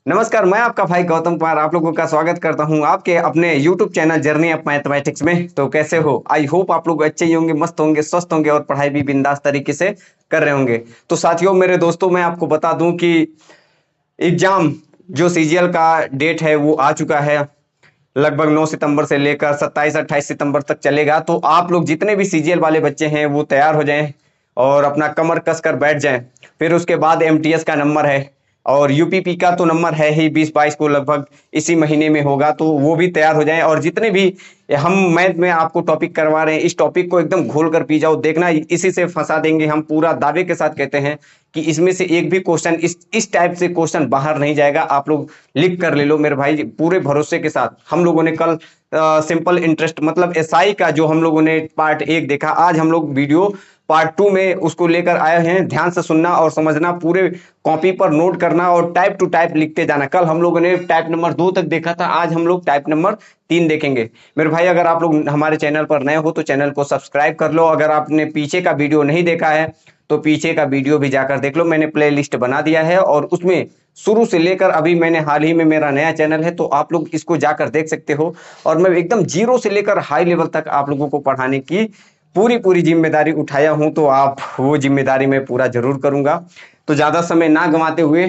नमस्कार, मैं आपका भाई गौतम कुमार आप लोगों का स्वागत करता हूं आपके अपने YouTube channel journey of mathematics में। तो कैसे हो? आई होप आप लोग अच्छे ही होंगे, मस्त होंगे, स्वस्थ होंगे और पढ़ाई भी बिंदास तरीके से कर रहे होंगे। तो साथियों, मेरे दोस्तों, मैं आपको बता दूं कि एग्जाम जो सीजीएल का डेट है वो आ चुका है। लगभग 9 सितंबर से लेकर 27-28 सितंबर तक चलेगा। तो आप लोग जितने भी सीजीएल वाले बच्चे हैं वो तैयार हो जाएं और अपना कमर कस कर बैठ जाएं। फिर उसके बाद एमटीएस का नंबर है और यूपीपी का तो नंबर है ही 20-22 को, लगभग इसी महीने में होगा। तो वो भी तैयार हो जाएं और जितने भी हम मैथ में आपको टॉपिक करवा रहे हैं इस टॉपिक को एकदम घोल कर पी जाओ। देखना इसी से फंसा देंगे हम, पूरा दावे के साथ कहते हैं कि इसमें से एक भी क्वेश्चन इस टाइप से क्वेश्चन बाहर नहीं जाएगा। आप लोग लिख कर ले लो मेरे भाई, पूरे भरोसे के साथ। हम लोगों ने कल सिंपल इंटरेस्ट मतलब एसआई का जो हम लोगों ने पार्ट 1 देखा, आज हम लोग वीडियो पार्ट 2 में उसको लेकर आए हैं। ध्यान से सुनना और समझना, पूरे कॉपी पर नोट करना और टाइप टू टाइप लिखते जाना। कल हम लोगों ने टाइप नंबर 2 तक देखा था, आज हम लोग टाइप नंबर 3 देखेंगे। मेरे भाई, अगर आप लोग हमारे चैनल पर नए हो तो चैनल को सब्सक्राइब कर लो। अगर आपने पीछे का वीडियो नहीं देखा है तो पीछे का वीडियो भी जाकर देख लो, मैंने प्ले लिस्ट बना दिया है और उसमें शुरू से लेकर अभी मैंने हाल ही में, मेरा नया चैनल है तो आप लोग इसको जाकर देख सकते हो। और मैं एकदम जीरो से लेकर हाई लेवल तक आप लोगों को पढ़ाने की पूरी पूरी जिम्मेदारी उठाया हूं, तो आप वो जिम्मेदारी मैं पूरा जरूर करूंगा। तो ज्यादा समय ना गंवाते हुए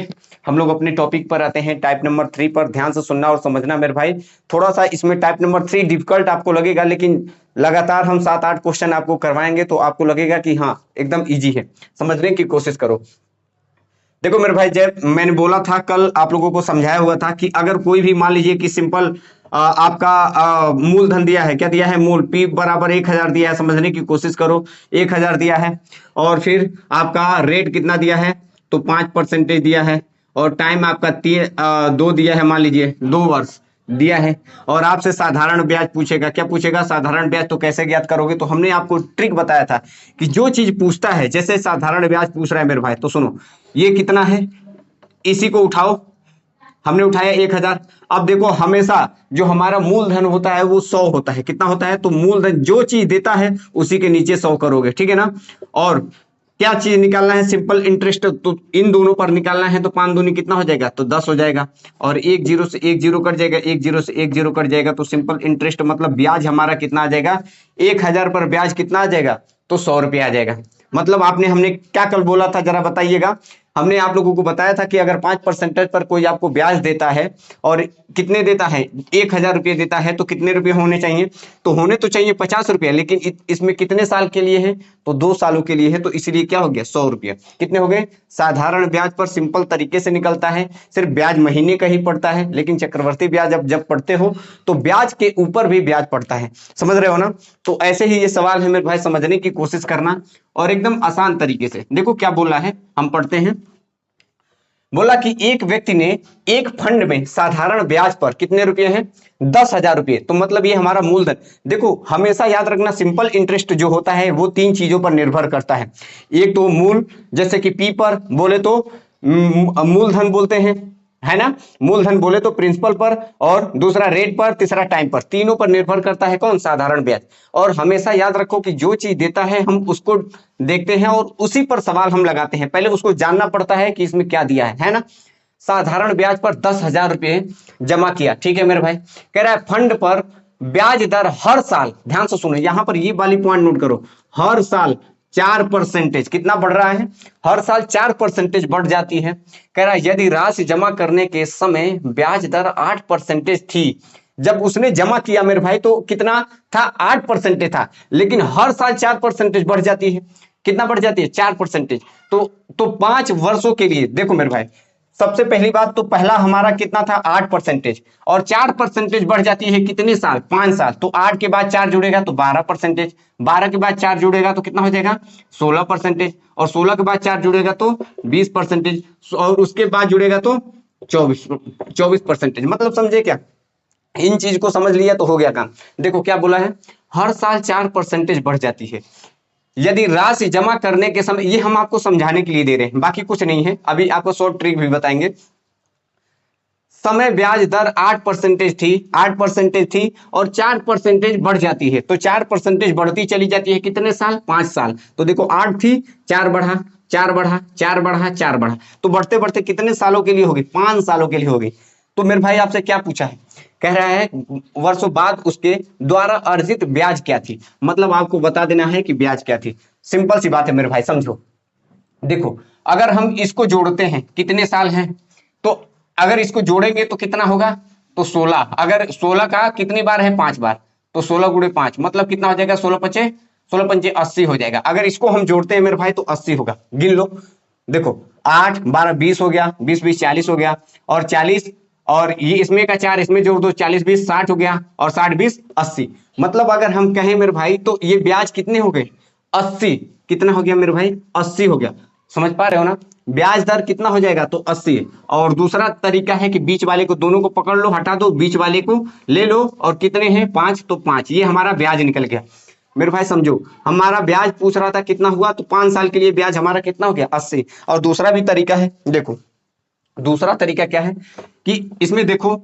हम लोग अपने टॉपिक पर आते हैं, टाइप नंबर 3 पर। ध्यान से सुनना और समझना मेरे भाई। थोड़ा सा इसमें टाइप नंबर 3 डिफिकल्ट आपको लगेगा, लेकिन लगातार हम 7-8 क्वेश्चन आपको करवाएंगे तो आपको लगेगा कि हाँ एकदम इजी है। समझने की कोशिश करो। देखो मेरे भाई, जब मैंने बोला था कल, आप लोगों को समझाया हुआ था कि अगर कोई भी मान लीजिए कि सिंपल आपका मूलधन दिया है, क्या दिया है? मूल पी बराबर 1000 दिया है। समझने की कोशिश करो, 1000 दिया है और फिर आपका रेट कितना दिया है? तो 5% दिया है और टाइम आपका 2 दिया है, मान लीजिए 2 वर्ष दिया है। और आपसे साधारण ब्याज पूछेगा। क्या पूछेगा? साधारण ब्याज। तो कैसे ज्ञात करोगे? तो हमने आपको ट्रिक बताया था कि जो चीज पूछता है, जैसे साधारण ब्याज पूछ रहा है मेरे भाई, तो सुनो, ये कितना है, इसी को उठाओ। हमने उठाया 1000। अब देखो, हमेशा जो हमारा मूलधन होता है वो 100 होता है। कितना होता है? तो मूलधन जो चीज देता है उसी के नीचे 100 करोगे, ठीक है ना। और क्या चीज निकालना है? Simple interest. तो इन दोनों पर निकालना है, तो 5 दूनी कितना हो जाएगा? तो 10 हो जाएगा। और एक जीरो से एक जीरो कट जाएगा, एक जीरो से एक जीरो कट जाएगा। तो सिंपल इंटरेस्ट मतलब ब्याज हमारा कितना आ जाएगा? 1000 पर ब्याज कितना आ जाएगा? तो 100 रुपया आ जाएगा। मतलब हमने क्या कल बोला था, जरा बताइएगा। हमने आप लोगों को बताया था कि अगर 5% पर कोई आपको ब्याज देता है और कितने देता है? 1000 रुपये देता है, तो कितने रुपए होने चाहिए? तो होने तो चाहिए 50 रुपये, लेकिन इसमें कितने साल के लिए है? तो 2 सालों के लिए है। तो इसलिए क्या हो गया? 100 रुपये। कितने हो गए? साधारण ब्याज पर सिंपल तरीके से निकलता है, सिर्फ ब्याज महीने का ही पड़ता है। लेकिन चक्रवर्ती ब्याज जब पढ़ते हो तो ब्याज के ऊपर भी ब्याज पड़ता है। समझ रहे हो ना? तो ऐसे ही ये सवाल है मेरे भाई, समझने की कोशिश करना और एकदम आसान तरीके से। देखो क्या बोला है, हम पढ़ते हैं। बोला कि एक व्यक्ति ने एक फंड में साधारण ब्याज पर कितने रुपए हैं? 10,000 रुपये। तो मतलब ये हमारा मूलधन। देखो हमेशा याद रखना, सिंपल इंटरेस्ट जो होता है वो 3 चीजों पर निर्भर करता है। एक तो मूल, जैसे कि पी पर बोले तो मूलधन बोलते हैं, है ना। मूलधन बोले तो प्रिंसिपल पर, और दूसरा रेट पर, तीसरा टाइम पर। तीनों पर निर्भर करता है कौन? साधारण ब्याज। और हमेशा याद रखो कि जो चीज देता है हम उसको देखते हैं और उसी पर सवाल हम लगाते हैं। पहले उसको जानना पड़ता है कि इसमें क्या दिया है ना। साधारण ब्याज पर 10,000 रुपये जमा किया, ठीक है मेरे भाई। कह रहा है फंड पर ब्याज दर हर साल, ध्यान से सुनो, यहां पर ये वाली पॉइंट नोट करो, हर साल 4%। कितना बढ़ रहा है? हर साल 4% बढ़ जाती है। कह रहा है यदि राशि जमा करने के समय ब्याज दर 8% थी, जब उसने जमा किया मेरे भाई तो कितना था? 8% था, लेकिन हर साल 4% बढ़ जाती है। कितना बढ़ जाती है? 4%। तो 5 वर्षों के लिए देखो मेरे भाई, सबसे पहली बात तो पहला हमारा कितना था? 8%। और 4% बढ़ जाती है कितने साल? 5 साल। तो 8 के बाद 4 जुड़ेगा तो 12%। 12 के बाद 4 जुड़ेगा तो कितना हो जाएगा? 16%। और 16 के बाद 4 जुड़ेगा तो 20%। और उसके बाद जुड़ेगा तो 24%। मतलब समझे क्या? इन चीज को समझ लिया तो हो गया काम। देखो क्या बोला है, हर साल 4% बढ़ जाती है यदि राशि जमा करने के समय। ये हम आपको समझाने के लिए दे रहे हैं, बाकी कुछ नहीं है। अभी आपको शॉर्ट ट्रिक भी बताएंगे। समय ब्याज दर 8% थी, 8% थी और 4% बढ़ जाती है। तो 4% बढ़ती चली जाती है कितने साल? 5 साल। तो देखो 8 थी, 4 बढ़ा, 4 बढ़ा, 4 बढ़ा, 4 बढ़ा, तो बढ़ते बढ़ते कितने सालों के लिए होगी? 5 सालों के लिए होगी। तो मेरे भाई आपसे क्या पूछा है? कह रहा है वर्षों बाद उसके द्वारा अर्जित ब्याज क्या थी। मतलब आपको बता देना है कि ब्याज क्या थी। सिंपल सी बात है मेरे भाई, समझो। देखो अगर हम इसको जोड़ते हैं, कितने साल हैं, तो अगर इसको जोड़ेंगे तो कितना होगा? तो 16। अगर 16 का कितनी बार है? 5 बार, तो 16 गुणे 5 मतलब कितना हो जाएगा? 16 पंचे 80 हो जाएगा। अगर इसको हम जोड़ते हैं मेरे भाई तो 80 होगा। गिन लो, देखो 8 12 20 हो गया, 20 20 40 हो गया, और 40 और ये इसमें का 4 इसमें जोड़ दो, 40 20 60 हो गया, और 60 20 80। मतलब अगर हम कहें मेरे भाई तो ये ब्याज कितने हो गए? 80। कितना हो गया मेरे भाई? 80 हो गया। समझ पा रहे हो ना? ब्याज दर कितना हो जाएगा? तो 80 है। और दूसरा तरीका है कि बीच वाले को दोनों को पकड़ लो, हटा दो, बीच वाले को ले लो, और कितने हैं? 5, तो 5। ये हमारा ब्याज निकल गया। मेरे भाई समझो, हमारा ब्याज पूछ रहा था कितना हुआ, तो 5 साल के लिए ब्याज हमारा कितना हो गया? 80। और दूसरा भी तरीका है, देखो दूसरा तरीका क्या है कि इसमें देखो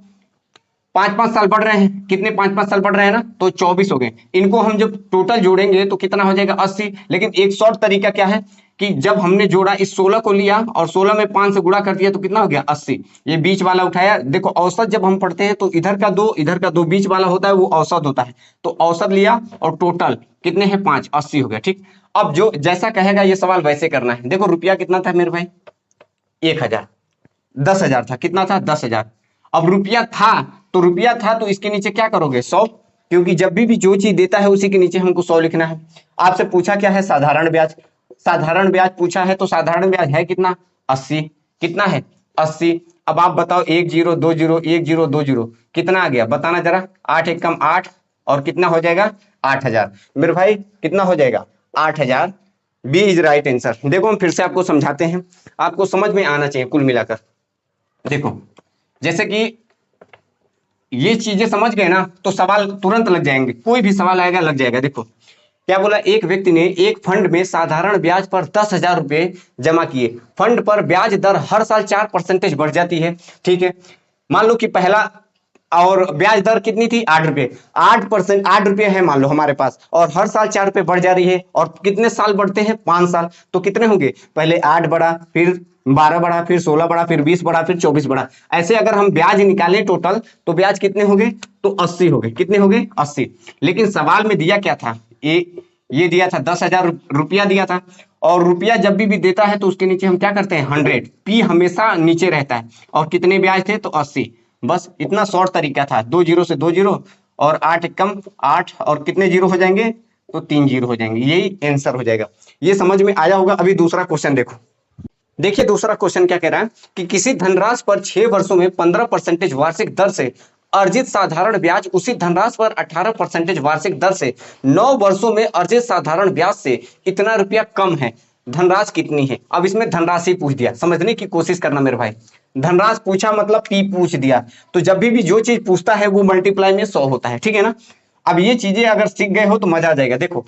5-5 साल बढ़ रहे हैं, कितने 5-5 साल बढ़ रहे हैं ना, तो 24 हो गए। इनको हम जब टोटल जोड़ेंगे तो कितना हो जाएगा? 80। लेकिन एक शॉर्ट तरीका क्या है कि जब हमने जोड़ा, इस 16 को लिया और 16 में 5 से गुणा कर दिया तो कितना हो गया? 80। ये बीच वाला उठाया। देखो औसत जब हम पढ़ते हैं तो इधर का 2 इधर का 2 बीच वाला होता है, वो औसत होता है। तो औसत लिया और टोटल कितने हैं? 5, 80 हो गया। ठीक, अब जो जैसा कहेगा ये सवाल वैसे करना है। देखो रुपया कितना था मेरे भाई? 1000। 10,000 था। कितना था? 10,000। अब रुपया था, तो रुपया था तो इसके नीचे क्या करोगे? 100, क्योंकि जब भी जो चीज देता है उसी के नीचे हमको 100 लिखना है। आपसे पूछा क्या है? साधारण ब्याज। साधारण ब्याज पूछा है, तो साधारण ब्याज है कितना? 80। कितना है? 80। अब आप बताओ, 1 0 2 0 1 0 2 0 कितना आ गया? बताना जरा। 8 एक कम 8, और कितना हो जाएगा? 8000। मेरे भाई कितना हो जाएगा? 8000। B is right answer. देखो हम फिर से आपको समझाते हैं, आपको समझ में आना चाहिए कुल मिलाकर। देखो जैसे कि ये चीजें समझ गए ना, तो सवाल तुरंत लग जाएंगे, कोई भी सवाल आएगा लग जाएगा। देखो क्या बोला? एक व्यक्ति ने एक फंड में साधारण ब्याज पर 10,000 रुपए जमा किए। फंड पर ब्याज दर हर साल 4% बढ़ जाती है। ठीक है, मान लो कि पहला, और ब्याज दर कितनी थी? 8 रुपए। 8%, 8 रुपए है मान लो हमारे पास, और हर साल 4 रुपए बढ़ जा रही है। और कितने साल बढ़ते हैं? 5 साल। तो कितने होंगे? पहले 8 बढ़ा, फिर 12 बढ़ा, फिर 16 बढ़ा, फिर 20 बढ़ा, फिर 24 बढ़ा। ऐसे अगर हम ब्याज निकालें टोटल, तो ब्याज कितने हो गए? तो 80 हो गए। कितने हो गए? 80। लेकिन सवाल में दिया क्या था? ये दिया था 10,000 रुपया दिया था। और रुपया जब भी देता है तो उसके नीचे हम क्या करते हैं? 100। पी हमेशा नीचे रहता है। और कितने ब्याज थे? तो 80। बस इतना शॉर्ट तरीका था। 2 0 से 2 0, और 8 एक कम 8, और कितने जीरो हो जाएंगे? तो 3 जीरो हो जाएंगे। यही आंसर हो जाएगा। ये समझ में आया होगा। अभी दूसरा क्वेश्चन देखो। देखिए दूसरा क्वेश्चन क्या कह रहा है कि किसी धनराशि पर 6 वर्षों में 15% वार्षिक दर से अर्जित साधारण ब्याज उसी धनराशि पर 18% वार्षिक दर से 9 वर्षों में अर्जित साधारण ब्याज से इतना रुपया कम है। धनराशि कितनी है? अब इसमें धनराशि पूछ दिया, समझने की कोशिश करना मेरे भाई। धनराशि पूछा मतलब पी पूछ दिया, तो जब भी जो चीज पूछता है वो मल्टीप्लाई में 100 होता है। ठीक है ना? अब ये चीजें अगर सीख गए हो तो मजा आ जाएगा। देखो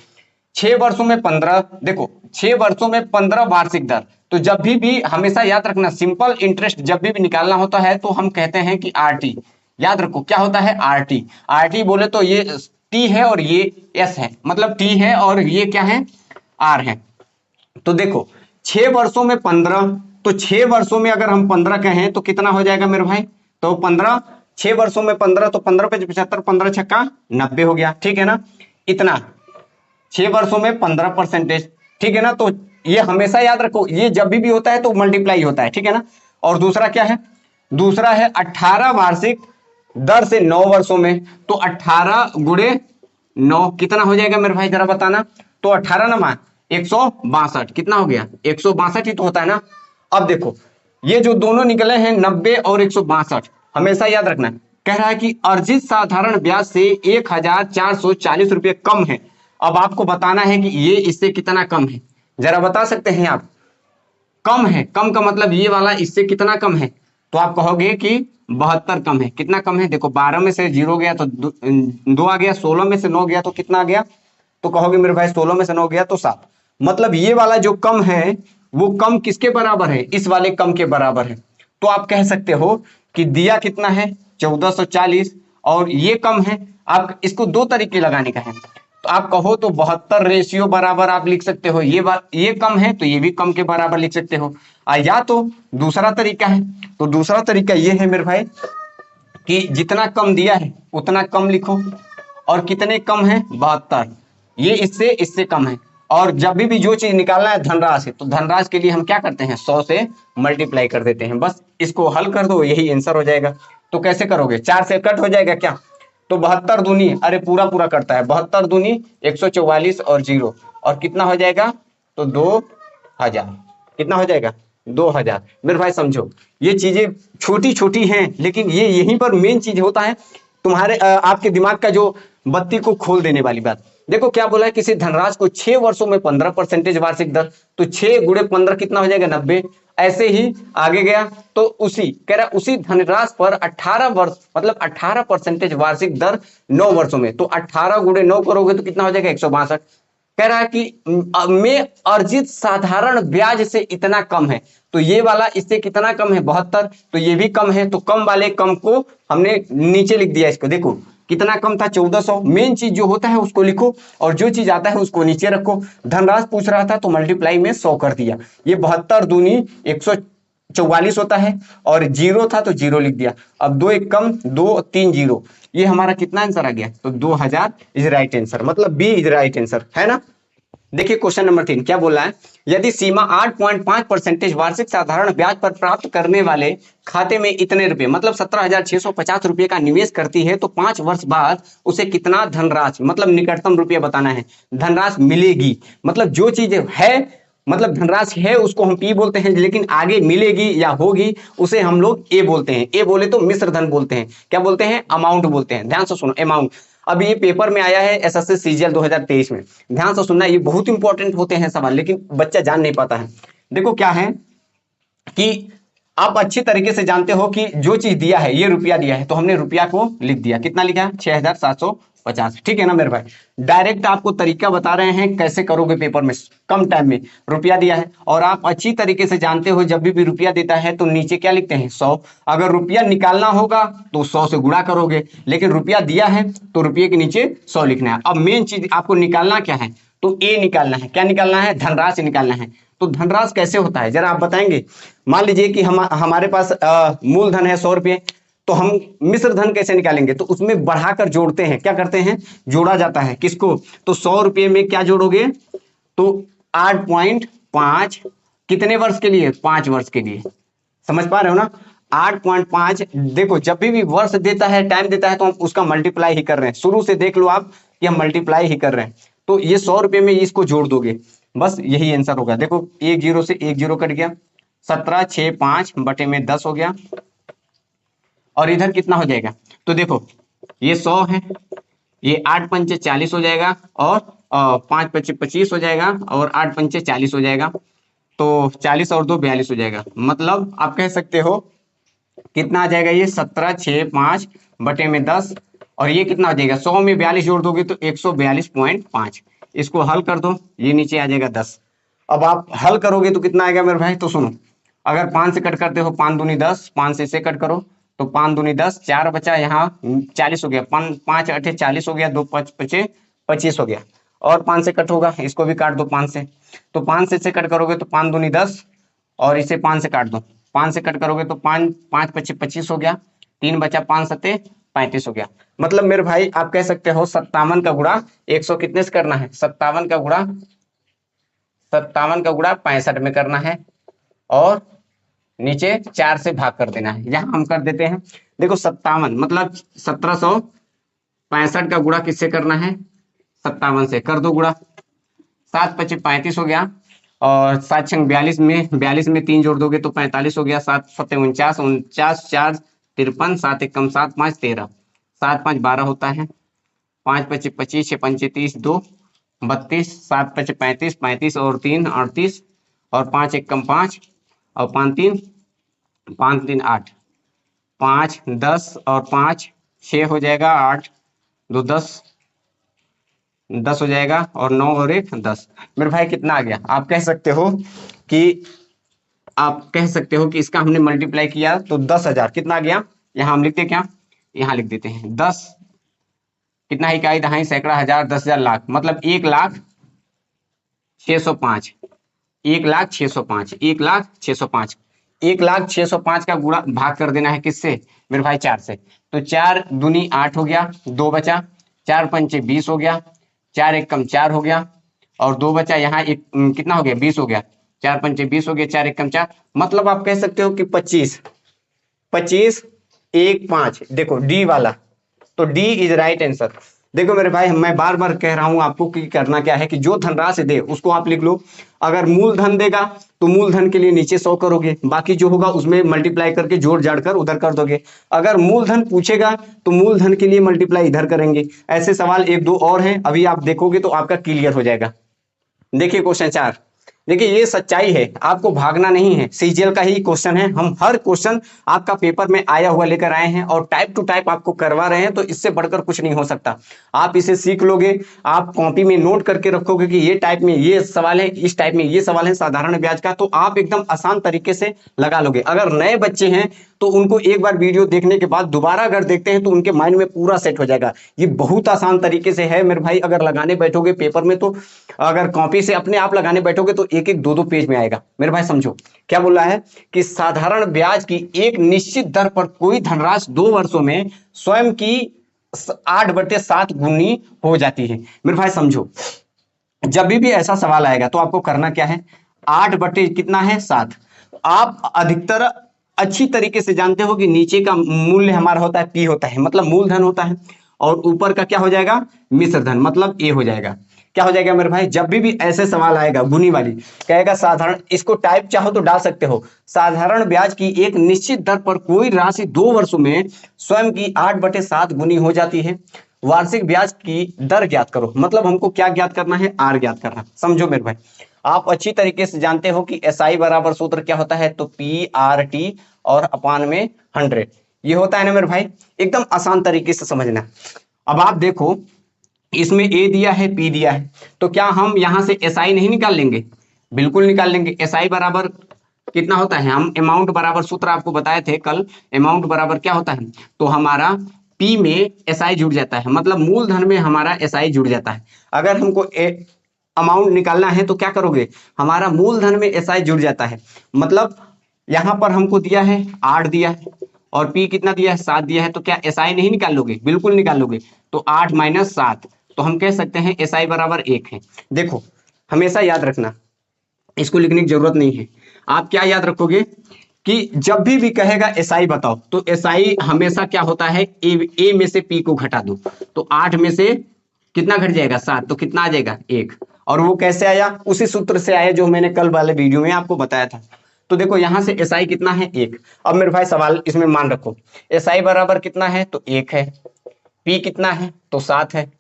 6 वर्षों में 15, देखो 6 वर्षों में 15 वार्षिक दर। तो जब भी हमेशा याद रखना, सिंपल इंटरेस्ट जब भी निकालना होता है तो हम कहते हैं कि आरटी। याद रखो क्या होता है? आरटी। आरटी बोले तो ये टी है और ये एस है, मतलब टी है और ये क्या है? आर है। तो देखो 6 वर्षों में 15, तो 6 वर्षों में अगर हम 15 कहें तो कितना हो जाएगा मेरे भाई? तो 15, 6 वर्षों में 15, तो 15 पे 75, 15 छक्का 90 हो गया। ठीक है ना? इतना 6 वर्षों में 15%। ठीक है ना? तो ये हमेशा याद रखो, ये जब भी होता है तो मल्टीप्लाई होता है। ठीक है ना? और दूसरा क्या है? दूसरा है 18 वार्षिक दर से 9 वर्षों में। तो 18 गुणे 9 कितना हो जाएगा मेरे भाई? जरा बताना। तो 18 नमा 162। कितना हो गया? 162 ही तो होता है ना? अब देखो ये जो दोनों निकले हैं 90 और 162, हमेशा याद रखना। कह रहा है कि अर्जित साधारण ब्याज से 1440 रुपये कम है। अब आपको बताना है कि ये इससे कितना कम है। जरा बता सकते हैं आप? कम है, कम का मतलब ये वाला इससे कितना कम है? तो आप कहोगे कि 72 कम है। कितना कम है? देखो 12 में से 0 गया तो 2 आ गया, 16 में से 9 गया तो कितना आ गया? तो कहोगे मेरे भाई 16 में से 9 गया तो 7। मतलब ये वाला जो कम है वो कम किसके बराबर है? इस वाले कम के बराबर है। तो आप कह सकते हो कि दिया कितना है? 1440, और ये कम है। आप इसको दो तरीके लगाने का है। तो आप कहो तो 72 रेशियो बराबर आप लिख सकते हो, ये कम है तो ये भी कम के बराबर लिख सकते हो। या तो दूसरा तरीका है, तो दूसरा तरीका ये है मेरे भाई कि जितना कम दिया है उतना कम लिखो, और कितने कम है 72, ये इससे इससे कम है। और जब भी जो चीज निकालना है धनराशि, तो धनराशि के लिए हम क्या करते हैं 100 से मल्टीप्लाई कर देते हैं, बस इसको हल कर दो यही आंसर हो जाएगा। तो कैसे करोगे, 4 से कट हो जाएगा क्या, तो 72 दूनी, अरे पूरा पूरा करता है, 72 दूनी 144 और 0, और कितना हो जाएगा, तो 2000, कितना हो जाएगा 2000। मेरे भाई समझो ये चीजें छोटी छोटी हैं, लेकिन ये यहीं पर मेन चीज होता है तुम्हारे आपके दिमाग का जो बत्ती को खोल देने वाली बात। देखो क्या बोला है, किसी धनराशि को 6 वर्षों में 15% वार्षिक दर, तो 6 गुणे 15 कितना हो जाएगा 90। ऐसे ही आगे गया तो उसी कह रहा उसी धनराशि पर 18 वर्ष मतलब 18% वार्षिक दर 9 वर्षों में, तो 18 गुणे 9 करोगे तो कितना हो जाएगा 162। कह रहा है कि में अर्जित साधारण ब्याज से इतना कम है, तो ये वाला इससे कितना कम है 72, तो ये भी कम है, तो कम वाले कम को हमने नीचे लिख दिया। इसको देखो कितना कम था 1400, मेन चीज जो होता है उसको लिखो और जो चीज आता है उसको नीचे रखो। धनराशि पूछ रहा था तो मल्टीप्लाई में 100 कर दिया, ये 72 दूनी 144 होता है, और 0 था तो 0 लिख दिया। अब 2 1 कम 2 3 0, ये हमारा कितना आंसर आ गया, तो 2000 इज राइट आंसर, मतलब बी इज राइट आंसर, है ना। देखिए क्वेश्चन नंबर 3 क्या बोल रहा है, यदि सीमा 8.5% वार्षिक साधारण ब्याज पर प्राप्त करने वाले खाते में इतने रुपए मतलब 17,650 रुपए का निवेश करती है, तो 5 वर्ष बाद उसे कितना धनराशि मतलब निकटतम रुपया बताना है, धनराशि मिलेगी। मतलब जो चीज है मतलब धनराशि है उसको हम पी बोलते हैं, लेकिन आगे मिलेगी या होगी उसे हम लोग ए बोलते हैं। ए बोले तो मिश्र धन बोलते हैं, क्या बोलते हैं, अमाउंट बोलते हैं। ध्यान से सुनो, अमाउंट। अब ये पेपर में आया है एसएससी सीजीएल 2023 में, ध्यान से सुनना, ये बहुत इंपॉर्टेंट होते हैं सवाल, लेकिन बच्चा जान नहीं पाता है। देखो क्या है कि आप अच्छी तरीके से जानते हो कि जो चीज दिया है, ये रुपया दिया है, तो हमने रुपया को लिख दिया, कितना लिखा है 6750, ठीक है ना मेरे भाई। डायरेक्ट आपको तरीका बता रहे हैं कैसे करोगे पेपर में कम टाइम में। रुपया दिया है और आप अच्छी तरीके से जानते हो जब भी रुपया देता है तो नीचे क्या लिखते हैं 100। अगर रुपया निकालना होगा तो 100 से गुणा करोगे, लेकिन रुपया दिया है तो रुपये के नीचे 100 लिखना है। अब मेन चीज आपको निकालना क्या है, तो ए निकालना है। क्या निकालना है, धनराशि निकालना है। तो धनराशि कैसे होता है जरा आप बताएंगे। मान लीजिए कि हमारे पास मूलधन है 100 रुपये, तो हम मिश्र धन कैसे निकालेंगे, तो उसमें बढ़ाकर जोड़ते हैं, क्या करते हैं, जोड़ा जाता है किसको, तो 100 रुपये में क्या जोड़ोगे, तो 8.5 कितने वर्ष के लिए, 5 वर्ष के लिए। समझ पा रहे हो ना, 8.5। देखो जब भी वर्ष देता है, टाइम देता है, तो हम उसका मल्टीप्लाई ही कर रहे हैं। शुरू से देख लो आप कि हम मल्टीप्लाई ही कर रहे हैं, तो ये 100 रुपये में इसको जोड़ दोगे, बस यही आंसर होगा। देखो 1 0 से 1 0 कट गया, 17 6 5 बटे में 10 हो गया, और इधर कितना हो जाएगा, तो देखो ये 100 है, ये 8 पंचे 40 हो जाएगा, और 5 पच्चे 25 हो जाएगा, और 8 पंचे 40 हो जाएगा, तो 40 और 2 42 हो जाएगा। मतलब आप कह सकते हो कितना आ जाएगा, ये 17 6 5 बटे में 10, और ये कितना हो जाएगा, 100 में 42 जोड़ दोगे तो 142.5। इसको हल कर दो, ये नीचे आ जाएगा 10। अब आप हल करोगे तो कितना आएगा मेरे भाई, तो सुनो, अगर 5 से कट करते हो 5 दूनी 10, 5 से इसे कट करो तो 5 दूनी 10, 4 बचा, यहाँ 40 हो गया, 5 8 40 हो गया, 2 5 पचे 25 हो गया, और 5 से कट होगा, इसको भी काट दो 5 से, तो 5 से इसे कट करोगे तो 5 दूनी 10, और इसे 5 से काट दो, 5 से कट करोगे तो 5 5 पचे 25 हो गया, 3 बचा, 5 सत्ते 35 हो गया। मतलब मेरे भाई आप कह सकते हो 57 का गुणा 100 कितने से करना है, 57 का गुणा 65 में करना है, और नीचे 4 से भाग कर देना है। यहां हम कर देते हैं, देखो 57 मतलब 1765 का गुणा किससे करना है, 57 से कर दो गुणा, 7 पचे 35 हो गया, और 7 छंग 42 में 3 जोड़ दोगे तो 45 हो गया, 7 सत्ते 49, 49 4 53, 7 1 कम 7 5 13, 7 5 12 होता है, 5 पचे 25, 6 पंचे 30, 2 32, 7 पचे 35, 35 और 3 38, और 5 1 कम 5, और 5 3 8, 5 10 और 5 6 हो जाएगा, 8 2 10 हो जाएगा, और 9 और 1 10। मेरे भाई कितना आ गया, आप कह सकते हो कि इसका हमने मल्टीप्लाई किया तो 10,000 कितना आ गया, यहाँ हम लिखते क्या, यहाँ लिख देते हैं 10 कितना इकाई, दहाई, सैकड़ा, हजार, 10,000, लाख, मतलब 1,06,05, 1,06,05, 1,06,05, 1,06,05 का गुणा भाग कर देना है किससे मेरे भाई, 4 से। तो 4 दूनी 8 हो गया, 2 बचा, 4 पंचे 20 हो गया, 4 एक कम 4 हो गया, और 2 बचा, यहाँ एक कितना हो गया, 20 हो गया, 4 पंचे 20 हो गया, 4 एक कम 4, मतलब आप कह सकते हो कि 25, 25, 1, 5, देखो डी वाला, तो डी इज राइट आंसर। देखो मेरे भाई, मैं बार बार कह रहा हूं आपको कि करना क्या है कि जो धनराशि दे उसको आप लिख लो। अगर मूलधन देगा तो मूलधन के लिए नीचे 100 करोगे, बाकी जो होगा उसमें मल्टीप्लाई करके जोड़ जाड़ कर उधर कर दोगे। अगर मूलधन पूछेगा तो मूलधन के लिए मल्टीप्लाई इधर करेंगे। ऐसे सवाल एक दो और हैं, अभी आप देखोगे तो आपका क्लियर हो जाएगा। देखिए क्वेश्चन 4, देखिए ये सच्चाई है, आपको भागना नहीं है, सीजीएल का ही क्वेश्चन है। हम हर क्वेश्चन आपका पेपर में आया हुआ लेकर आए हैं और टाइप टू टाइप आपको करवा रहे हैं, तो इससे बढ़कर कुछ नहीं हो सकता। आप इसे सीख लोगे, आप कॉपी में नोट करके रखोगे कि ये टाइप में ये सवाल है, इस टाइप में ये सवाल है साधारण ब्याज का, तो आप एकदम आसान तरीके से लगा लोगे। अगर नए बच्चे हैं तो उनको एक बार वीडियो देखने के बाद दोबारा अगर देखते हैं तो उनके माइंड में पूरा सेट हो जाएगा। ये बहुत आसान तरीके से है मेरे भाई, अगर लगाने बैठोगे पेपर में तो, अगर कॉपी से अपने आप लगाने बैठोगे तो एक एक दो दो पेज में आएगा। मेरे भाई समझो क्या बोल रहा है कि साधारण ब्याज की एक निश्चित दर पर कोई धनराशि 2 वर्षों में स्वयं की 8/7 गुनी हो जाती है। मेरे भाई समझो, जब भी ऐसा सवाल आएगा तो आपको करना क्या है, 8 बटे कितना है 7। आप अधिकतर अच्छी तरीके से जानते हो कि नीचे का मूल्य हमारा होता है पी होता है, मतलब मूलधन होता है, और ऊपर का क्या हो जाएगा, मिश्र धन, मतलब ए हो जाएगा। क्या हो जाएगा मेरे भाई, जब भी ऐसे सवाल आएगा गुनी वाली, कहेगा साधारण, इसको टाइप चाहो तो डाल सकते हो, साधारण ब्याज की एक निश्चित दर पर कोई राशि 2 वर्षों में स्वयं की 8/7 गुनी हो जाती है। वार्षिक ब्याज की दर ज्ञात करो, मतलब हमको क्या ज्ञात करना है, आर ज्ञात करना। समझो मेरे भाई, आप अच्छी तरीके से जानते हो कि एसआई बराबर सूत्र क्या होता है, तो पी आर टी और अपान में 100, ये होता है ना मेरे भाई, एकदम आसान तरीके से समझना। अब आप देखो, इसमें ए दिया है, पी दिया है, तो क्या हम यहां से एसआई नहीं निकाल लेंगे, बिल्कुल निकाल लेंगे। एसआई बराबर कितना होता है, हम अमाउंट बराबर सूत्र आपको बताए थे कल, अमाउंट बराबर क्या होता है, तो हमारा पी में एसआई जुड़ जाता है, मतलब मूलधन में हमारा एसआई जुड़ जाता है। अगर हमको अमाउंट निकालना है तो क्या करोगे, हमारा मूलधन में एसआई जुड़ जाता है, मतलब यहां पर हमको दिया है 8 दिया है और पी कितना दिया है 7 दिया है, तो क्या एसआई नहीं निकाल लोगे, बिल्कुल निकाल लोगे। तो 8 - 7, तो हम कह सकते हैं एसआई बराबर 1 है। देखो हमेशा याद रखना, इसको लिखने की जरूरत नहीं है, आप क्या याद रखोगे कि जब भी कहेगा एसआई बताओ, तो एसआई हमेशा क्या होता है, ए में से पी को घटा दो, तो 8 में से कितना घट जाएगा 7, तो कितना आ जाएगा 1। और वो कैसे आया, उसी सूत्र से आया जो मैंने कल वाले वीडियो में आपको बताया था। तो देखो यहां से एसआई कितना है 1। अब मेरे भाई सवाल इसमें मान रखो, एसआई बराबर कितना है, तो 1 है, पी कितना है तो 7 है,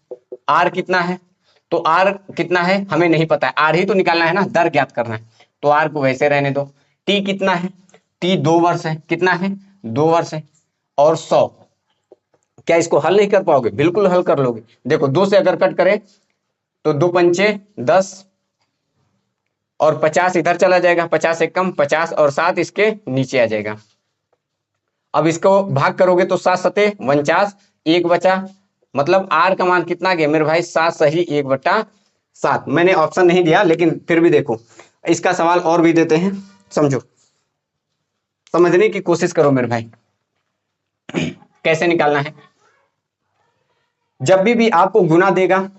आर कितना है, तो आर कितना है हमें नहीं पता है, आर ही तो निकालना है ना, दर ज्ञात करना है, तो आर को वैसे रहने दो। टी कितना है, टी 2 वर्ष है, कितना है 2 वर्ष है, और 100, क्या इसको हल नहीं कर पाओगे, बिल्कुल हल कर लोगे। देखो 2 से अगर कट करें तो 2 पंचे 10 और 50 इधर चला जाएगा, 50 एक कम 50 और 7 इसके नीचे आ जाएगा। अब इसको भाग करोगे तो 7 सते 49, 1 बचा, मतलब आर का मान कितना गया मेरे भाई 7 सही 1/7। मैंने ऑप्शन नहीं दिया लेकिन फिर भी देखो, इसका सवाल और भी देते हैं, समझो, समझने की कोशिश करो मेरे भाई कैसे निकालना है। जब भी आपको गुना देगा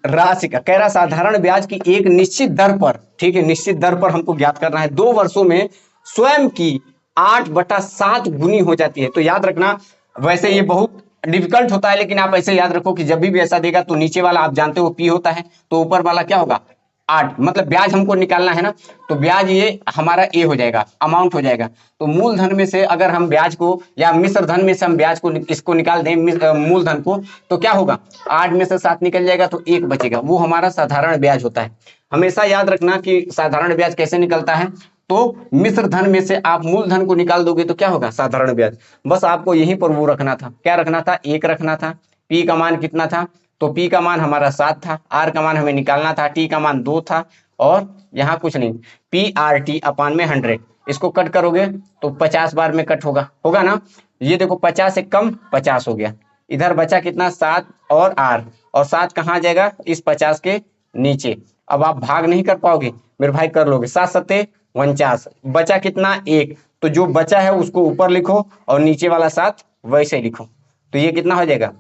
राशि का, कह रहा साधारण ब्याज की एक निश्चित दर पर, ठीक है, निश्चित दर पर हमको ज्ञात करना है, 2 वर्षों में स्वयं की 8/7 गुनी हो जाती है। तो याद रखना, वैसे ये बहुत डिफिकल्ट होता है, लेकिन आप ऐसे याद रखो कि जब भी ऐसा देगा तो नीचे वाला आप जानते हो पी होता है, तो ऊपर वाला क्या होगा 8, मतलब ब्याज हमको निकालना है ना, तो ब्याज ये हमारा ए हो जाएगा, अमाउंट हो जाएगा। तो मूलधन में से अगर हम ब्याज को, या मिश्र धन में से हम ब्याज को इसको निकाल दें मूलधन को, तो क्या होगा 8 में से 7 निकल जाएगा, तो 1 बचेगा, वो हमारा साधारण ब्याज होता है। हमेशा याद रखना कि साधारण ब्याज कैसे निकलता है, तो मिश्र धन में से आप मूलधन को निकाल दोगे तो क्या होगा साधारण ब्याज। बस आपको यहीं पर वो रखना था, क्या रखना था, 1 रखना था। पी का मान कितना था, तो पी का मान हमारा 7 था, आर का मान हमें निकालना था, टी का मान 2 था, और यहाँ कुछ नहीं, पी आर टी अपान में 100, इसको कट करोगे तो 50 बार में कट होगा ना। ये देखो 50 से कम 50 हो गया, इधर बचा कितना 7 और आर, और 7 कहाँ जाएगा इस 50 के नीचे। अब आप भाग नहीं कर पाओगे मेरे भाई, कर लोगे, 7 सत्ते 49, बचा कितना 1, तो जो बचा है उसको ऊपर लिखो और नीचे वाला 7 वैसे लिखो, तो ये कितना हो जाएगा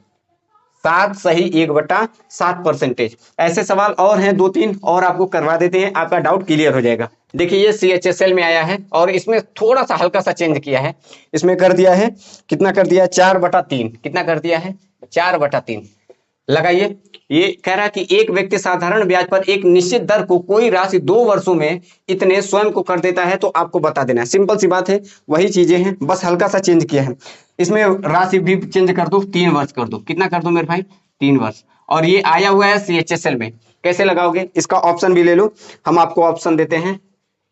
7 सही 1/7%। ऐसे सवाल और हैं 2-3 और आपको करवा देते हैं, आपका डाउट क्लियर हो जाएगा। देखिए ये CHSL में आया है और इसमें थोड़ा सा हल्का सा चेंज किया है, इसमें कर दिया है कितना कर दिया है 4/3, कितना कर दिया है 4/3। लगाइए, ये कह रहा है कि एक व्यक्ति साधारण ब्याज पर एक निश्चित दर को कोई राशि 2 वर्षों में इतने स्वयं को कर देता है, तो आपको बता देना है। सिंपल सी बात है, वही चीजें हैं, बस हल्का सा चेंज किया है। इसमें राशि भी चेंज कर दो, 3 वर्ष कर दो, कितना कर दो मेरे भाई 3 वर्ष। और ये आया हुआ है CHSL में, कैसे लगाओगे इसका ऑप्शन भी ले लो, हम आपको ऑप्शन देते हैं,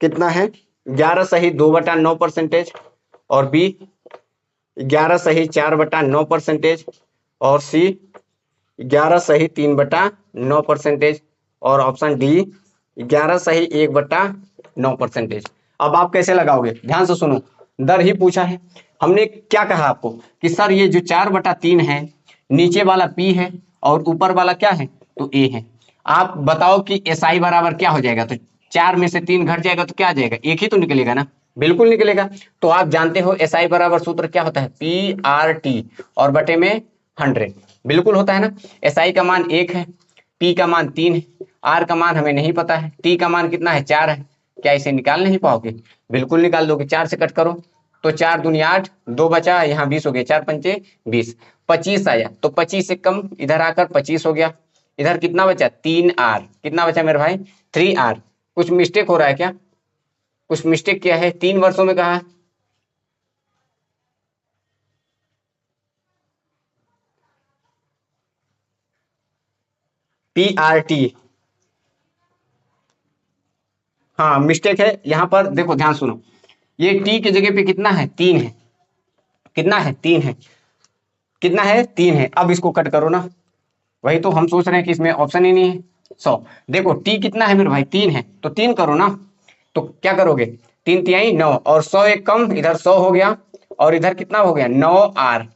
कितना है 11 सही 2/9%, और बी 11 सही 4/9%, और सी 11 सही 3/9%, और ऑप्शन डी 11 सही 1/9%। अब आप कैसे लगाओगे, ध्यान से सुनो, दर ही पूछा है। हमने क्या कहा आपको कि सर ये जो 4/3 है, नीचे वाला पी है और ऊपर वाला क्या है तो ए है। आप बताओ कि SI बराबर क्या हो जाएगा, तो 4 में से 3 घट जाएगा तो क्या आ जाएगा, एक ही तो निकलेगा ना, बिल्कुल निकलेगा। तो आप जानते हो SI बराबर सूत्र क्या होता है, PRT और बटे में 100, बिल्कुल होता है ना। SI का मान 1 है, P का मान 3 है, R का मान हमें नहीं पता है, T का मान कितना है 4 है, क्या इसे निकाल नहीं पाओगे, बिल्कुल निकाल दोगे। 4 से कट करो तो 4 दूनी 8, 2 बचा, यहाँ 20 हो गया, 4 पंचे 20, 25 आया, तो 25 से कम इधर आकर 25 हो गया। इधर कितना बचा 3R, कितना बचा मेरे भाई 3R। कुछ मिस्टेक हो रहा है क्या, कुछ मिस्टेक किया है, 3 वर्षों में कहा, PRT, हाँ मिस्टेक है यहाँ पर। देखो ध्यान सुनो, ये T की जगह पे कितना है 3 है, कितना है 3 है, कितना है 3 है। अब इसको कट करो ना, वही तो हम सोच रहे हैं कि इसमें ऑप्शन ही नहीं है। 100, देखो T कितना है मेरे भाई 3 है, तो 3 करो ना, तो क्या करोगे 3 तिहाई 9, और 100 एक कम, इधर 100 हो गया, और इधर कितना हो गया 9R।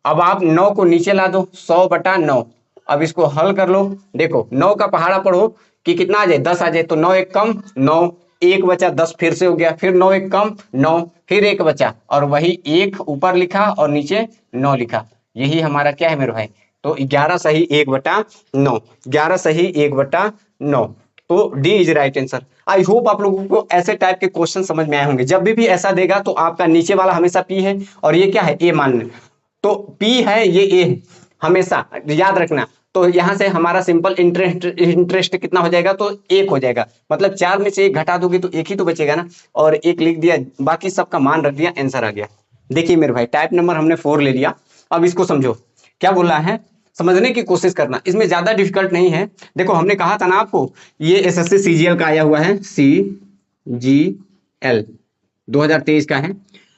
अब आप 9 को नीचे ला दो, 100/9। अब इसको हल कर लो, देखो 9 का पहाड़ा पढ़ो कि कितना आ जाए 10 आ जाए, तो 9 एक कम 9, एक बचा 10 फिर से हो गया, फिर 9 एक कम 9, फिर एक बचा, और वही एक ऊपर लिखा और नीचे 9 लिखा, यही हमारा क्या है मेरे भाई, तो 11 सही 1/9, 11 सही 1/9, तो D is right answer. I hope आप लोगों को ऐसे टाइप के क्वेश्चन समझ में आए होंगे। जब भी ऐसा देगा तो आपका नीचे वाला हमेशा पी है और ये क्या है ए मान लें, तो पी है ये ए है, हमेशा याद रखना। तो यहाँ से हमारा सिंपल इंटरेस्ट कितना हो जाएगा, तो 1 हो जाएगा, मतलब 4 में से 1 घटा दोगे तो 1 ही तो बचेगा ना, और 1 लिख दिया, बाकी सबका मान रख दिया, आंसर आ गया। देखिए मेरे भाई टाइप नंबर हमने 4 ले लिया। अब इसको समझो क्या बोल रहा है, समझने की कोशिश करना, इसमें ज्यादा डिफिकल्ट नहीं है। देखो हमने कहा था ना आपको, ये SSC CGL का आया हुआ है, CGL 2023 का है।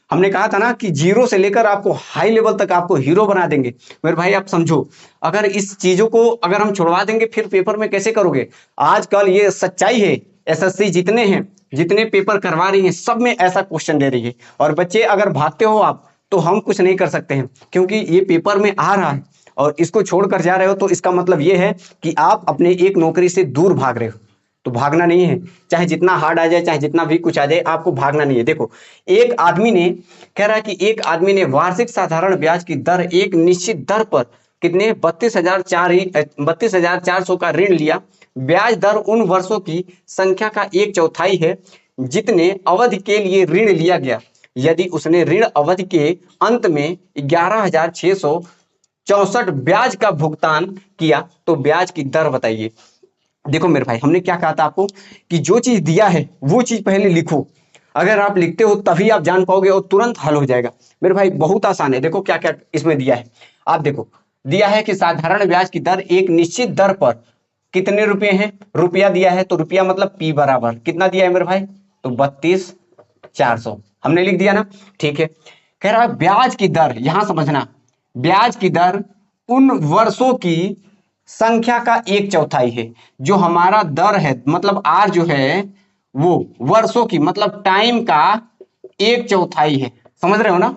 हमने कहा था ना कि 0 से लेकर आपको हाई लेवल तक आपको हीरो बना देंगे। मेरे भाई आप समझो, अगर इस चीजों को अगर हम छुड़वा देंगे फिर पेपर में कैसे करोगे। आजकल ये सच्चाई है, SSC जितने हैं, जितने पेपर करवा रही है, सब में ऐसा क्वेश्चन दे रही है, और बच्चे अगर भागते हो आप तो हम कुछ नहीं कर सकते हैं, क्योंकि ये पेपर में आ रहा है और इसको छोड़कर जा रहे हो, तो इसका मतलब ये है कि आप अपने एक नौकरी से दूर भाग रहे हो। तो भागना नहीं है, चाहे जितना हार्ड आ जाए, चाहे जितना भी कुछ आ जाए, आपको भागना नहीं है। देखो एक आदमी ने कह रहा है कि एक आदमी ने वार्षिक साधारण ब्याज की दर एक निश्चित दर पर कितने 32,400 का ऋण लिया। ब्याज दर उन वर्षों की संख्या का 1/4 है जितने अवधि के लिए ऋण लिया गया। यदि उसने ऋण अवधि के अंत में 11,664 ब्याज का भुगतान किया तो ब्याज की दर बताइए। देखो मेरे भाई हमने क्या कहा था आपको कि जो चीज दिया है वो चीज पहले लिखो, अगर आप लिखते हो तभी आप जान पाओगे और तुरंत हल हो जाएगा। मेरे भाई बहुत आसान है, देखो क्या क्या इसमें दिया है। आप देखो दिया है कि साधारण ब्याज की दर एक निश्चित दर पर कितने रुपए हैं, रुपया दिया है, तो रुपया मतलब पी बराबर कितना दिया है मेरे भाई, तो 32,400 हमने लिख दिया ना, ठीक है। कह रहा है ब्याज की दर, यहां समझना, ब्याज की दर उन वर्षों की संख्या का 1/4 है। जो हमारा दर है मतलब आर जो है वो वर्षों की मतलब टाइम का 1/4 है, समझ रहे हो ना।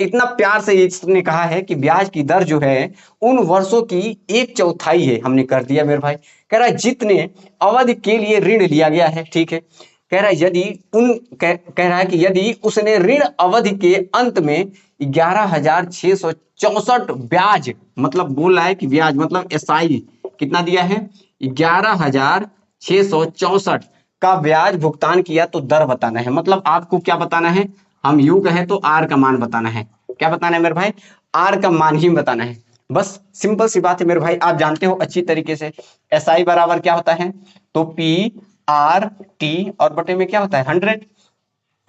इतना प्यार से इसने कहा है कि ब्याज की दर जो है उन वर्षों की एक चौथाई है। हमने कर दिया मेरे भाई। कह रहा है जितने अवधि के लिए ऋण लिया गया है, ठीक है। कह रहा है यदि कह रहा है कि यदि उसने ऋण अवधि के अंत में 11,664 ब्याज, मतलब बोल रहा है कि ब्याज मतलब एसआई कितना दिया है, 11,664 का ब्याज भुगतान किया, तो दर बताना है। मतलब आपको क्या बताना है, हम यू कहे तो आर का मान बताना है। क्या बताना है मेरे भाई, आर का मान ही बताना है। बस सिंपल सी बात है मेरे भाई, आप जानते हो अच्छी तरीके से एसआई बराबर क्या होता है, तो पी आर टी और बटे में क्या होता है 100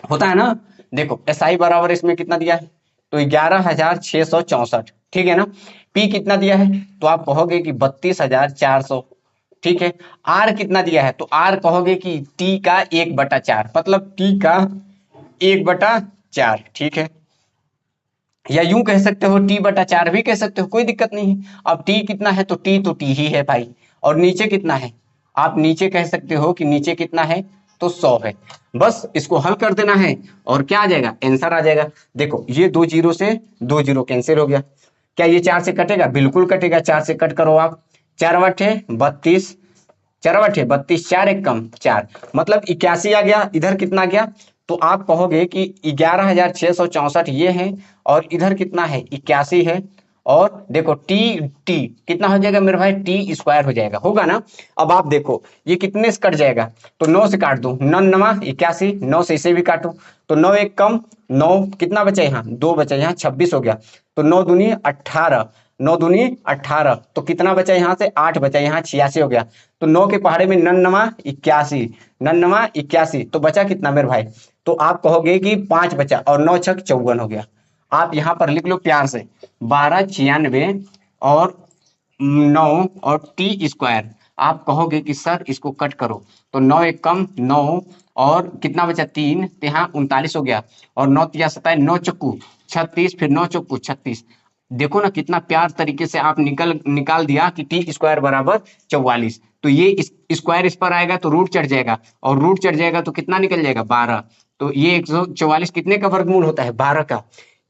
होता है ना। देखो एसआई बराबर इसमें कितना दिया है, तो 11,664, ठीक है ना। पी कितना दिया है, तो आप कहोगे कि 32,400, ठीक है। आर कितना दिया है, तो आर कहोगे कि टी का 1/4, मतलब टी का 1/4, ठीक है। या यूं कह सकते हो t/4 भी कह सकते हो, कोई दिक्कत नहीं है। अब t कितना है, तो t ही है भाई। और नीचे कितना है, आप नीचे कह सकते हो कि नीचे कितना है, तो 100 है। बस इसको हल कर देना है और क्या आ जाएगा, आंसर आ जाएगा। देखो ये 2 जीरो से 2 जीरो कैंसिल हो गया। क्या ये 4 से कटेगा, बिल्कुल कटेगा। 4 से कट करो आप, 4 बटे 32, 4 बटे 32, 4 एक कम 4, मतलब 81 आ गया। इधर कितना गया, तो आप कहोगे कि 11,664 ये है और इधर कितना है 81 है। और देखो टी टी कितना हो जाएगा मेरे भाई, टी स्क्वायर हो जाएगा, होगा ना। अब आप देखो ये कितने से कट जाएगा, तो 9 से काट दो, 9 9 81, 9 से इसे भी काटो, तो 9 एक कम 9, कितना बचा यहाँ 2 बचा, यहाँ 26 हो गया। तो 9 दूनी 18, 9 दूनी 18, तो कितना बचा यहाँ से 8 बचा, यहाँ 86 हो गया। तो 9 के पहाड़े में 9 9 81, 9 9 81, तो बचा कितना मेरे भाई, तो आप कहोगे कि 5 बचा और 9 छक 54 हो गया। आप यहां पर लिख लो प्यार से 1296 और 9 और टी स्क्वायर। आप कहोगे कि सर इसको कट करो, तो 9 एक कम 9 और कितना बचा 3, तो यहाँ 39 हो गया। और 9 तिया 27, 9 चक्कू 36, फिर 9 चक्कू 36। देखो ना कितना प्यार तरीके से आप निकाल दिया कि टी स्क्वायर बराबर 44। तो ये स्क्वायर इस पर आएगा तो रूट चढ़ जाएगा, और रूट चढ़ जाएगा तो कितना निकल जाएगा 12। तो ये 144 कितने का वर्गमूल होता है, 12 का।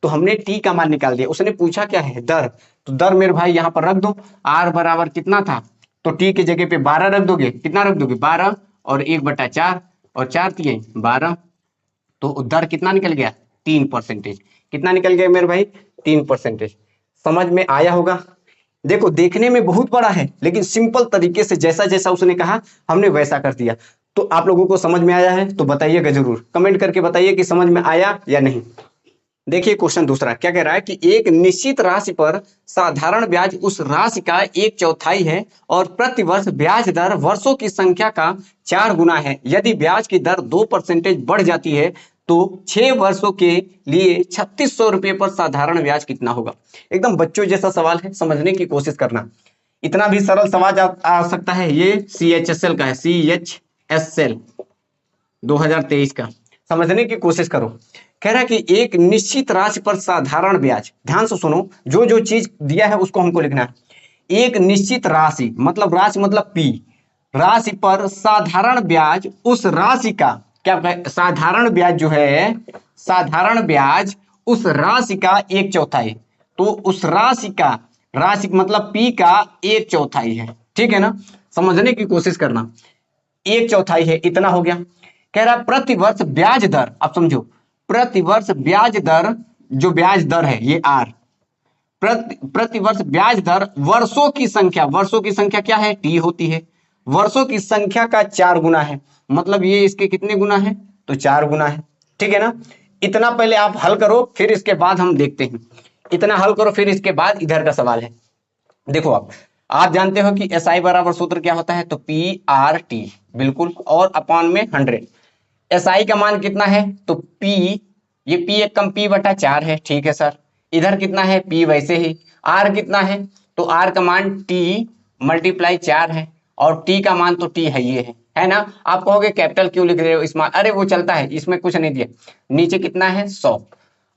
तो हमने टी का मान निकाल दिया। उसने पूछा क्या है, दर, तो दर मेरे भाई यहाँ पर रख दो। आर बराबर कितना था, तो टी की जगह पे 12 रख दोगे, कितना रख दोगे 12 और 1/4 और 4 तिये 12, तो दर कितना निकल गया 3%। कितना निकल गया मेरे भाई, 3%। समझ में आया होगा। देखो देखने में बहुत बड़ा है, लेकिन सिंपल तरीके से जैसा जैसा उसने कहा हमने वैसा कर दिया। तो आप लोगों को समझ में आया है तो बताइएगा जरूर, कमेंट करके बताइए कि समझ में आया या नहीं। देखिए क्वेश्चन दूसरा क्या कह रहा है कि एक निश्चित राशि पर साधारण ब्याज उस राशि का 1/4 है और प्रतिवर्ष ब्याज दर वर्षों की संख्या का 4 गुना है। यदि ब्याज की दर 2% बढ़ जाती है तो 6 वर्षों के लिए 3600 रुपये पर साधारण ब्याज कितना होगा। एकदम बच्चों जैसा सवाल है, समझने की कोशिश करना। इतना भी सरल सवाल आ सकता है। ये CHSL का है, CHSL 2023 का, समझने की कोशिश करो। कह रहा है कि एक निश्चित राशि पर साधारण ब्याज, ध्यान से सुनो, जो जो चीज दिया है उसको हमको लिखना है। एक निश्चित राशि मतलब राशि मतलब पी, राशि पर साधारण ब्याज उस राशि का, क्या साधारण ब्याज जो है, साधारण ब्याज उस राशि का 1/4, तो उस राशि का, राशि मतलब पी का 1/4 है, ठीक है ना। समझने की कोशिश करना, 1/4 है, इतना हो गया। कह रहा प्रतिवर्ष ब्याज दर, अब समझो प्रतिवर्ष ब्याज दर, जो ब्याज दर है ये आर, प्रतिवर्ष ब्याज दर वर्षों की संख्या, वर्षों की संख्या क्या है, टी होती है, वर्षों की संख्या का 4 गुना है। मतलब ये इसके कितने गुना है, तो 4 गुना है, ठीक है ना। इतना पहले आप हल करो, फिर इसके बाद हम देखते हैं। इतना हल करो, फिर इसके बाद इधर का सवाल है। देखो आप जानते हो कि एस आई बराबर सूत्र क्या होता है, तो पी आर टी, बिल्कुल, और अपॉन में 100। एस आई का मान कितना है, तो पी, ये पी एक कम p/4 है, ठीक है सर। इधर कितना है, पी वैसे ही। आर कितना है, तो आर का मान टी मल्टीप्लाई 4 है, और टी का मान तो टी है, ये है ना। आप कहोगे कैपिटल क्यों लिख रहे हो इस मान, अरे वो चलता है, इसमें कुछ नहीं दिया। नीचे कितना है 100।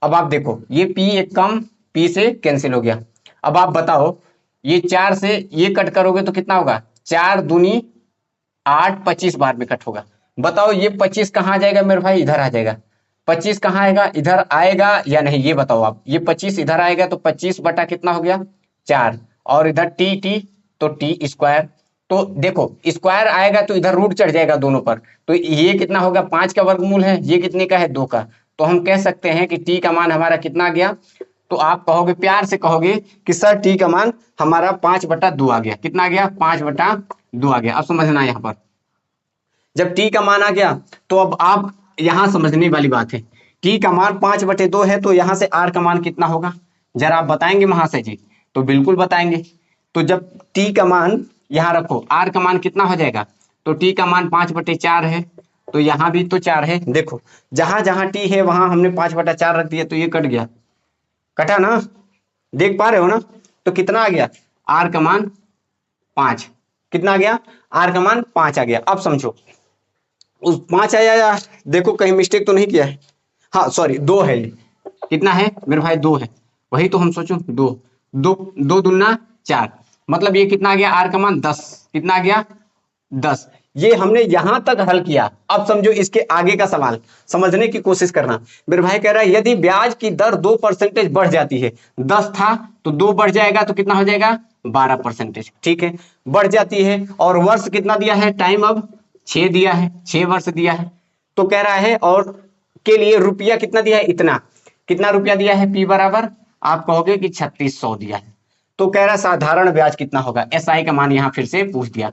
अब आप देखो ये पी एक कम पी से कैंसिल हो गया। अब आप बताओ ये 4 से ये कट करोगे तो कितना होगा, 4 दूनी 8, 25 बार में कट होगा। बताओ ये 25 कहाँ आ जाएगा मेरे भाई, इधर आ जाएगा। 25 कहाँ आएगा, इधर आएगा या नहीं ये बताओ आप। ये 25 इधर आएगा तो 25 बटा कितना हो गया 4, और इधर टी टी तो टी स्क्वायर। तो देखो स्क्वायर आएगा तो इधर रूट चढ़ जाएगा दोनों पर, तो ये कितना होगा 5 का वर्गमूल है, ये कितने का है 2 का। तो हम कह सकते हैं कि टी का मान हमारा कितना गया, तो आप कहोगे प्यार से कहोगे कि सर टी का मान हमारा 5/2 आ गया। कितना आ गया 5/2 आ गया। अब समझना यहाँ पर जब टी का मान आ गया तो अब आप यहां समझने वाली बात है, टी का मान 5/2 है तो यहां से आर का मान कितना होगा, जरा आप बताएंगे महाशय जी। तो बिल्कुल बताएंगे। तो जब टी का मान यहां रखो, आर का मान कितना हो जाएगा, तो टी का मान 5/4 है, तो यहां भी तो 4 है। देखो जहां जहां टी है वहां हमने 5/4 रख दिया, तो ये कट गया, कटा ना, देख पा रहे हो ना। तो कितना आ गया आर का मान 5, कितना आ गया आर का मान 5 आ गया। अब समझो उस 5 आया या देखो कहीं मिस्टेक तो नहीं किया है, हाँ सॉरी 2 है, ये कितना है मेरे भाई 2 है, वही तो हम सोचो 2 2 2 दूना 4, मतलब ये कितना आ गया आर का मान 10, कितना आ गया 10। ये हमने यहां तक हल किया। अब समझो इसके आगे का सवाल समझने की कोशिश करना। मेरे भाई कह रहा है यदि ब्याज की दर 2% बढ़ जाती है, 10 था तो 2 बढ़ जाएगा तो कितना हो जाएगा 12%, ठीक है बढ़ जाती है। और वर्ष कितना दिया है, टाइम अब 6 दिया है, 6 वर्ष दिया है। तो कह रहा है और के लिए रुपया कितना दिया है, इतना, कितना रुपया दिया है, पी बराबर आप कहोगे कि 3600 दिया है। तो कह रहा साधारण ब्याज कितना होगा, एसआई का मान यहां फिर से पूछ दिया।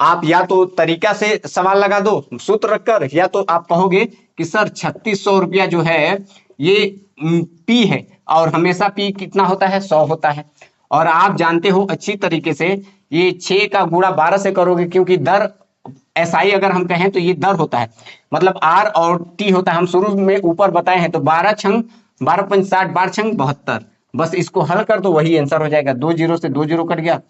आप या तो तरीका से सवाल लगा दो सूत्र रखकर, या तो आप कहोगे कि सर 3600 रुपया जो है ये पी है, और हमेशा पी कितना होता है 100 होता है। और आप जानते हो अच्छी तरीके से ये 6 का गुणा 12 से करोगे, क्योंकि दर एसआई अगर हम कहें तो ये दर होता है, मतलब आर और टी होता है। हम शुरू में ऊपर बताए हैं, तो 12 छंग 12 पंच 60, 12 छंग 72, बस इसको हल कर दो वही आंसर हो जाएगा। 2 जीरो से 2 जीरो कट गया,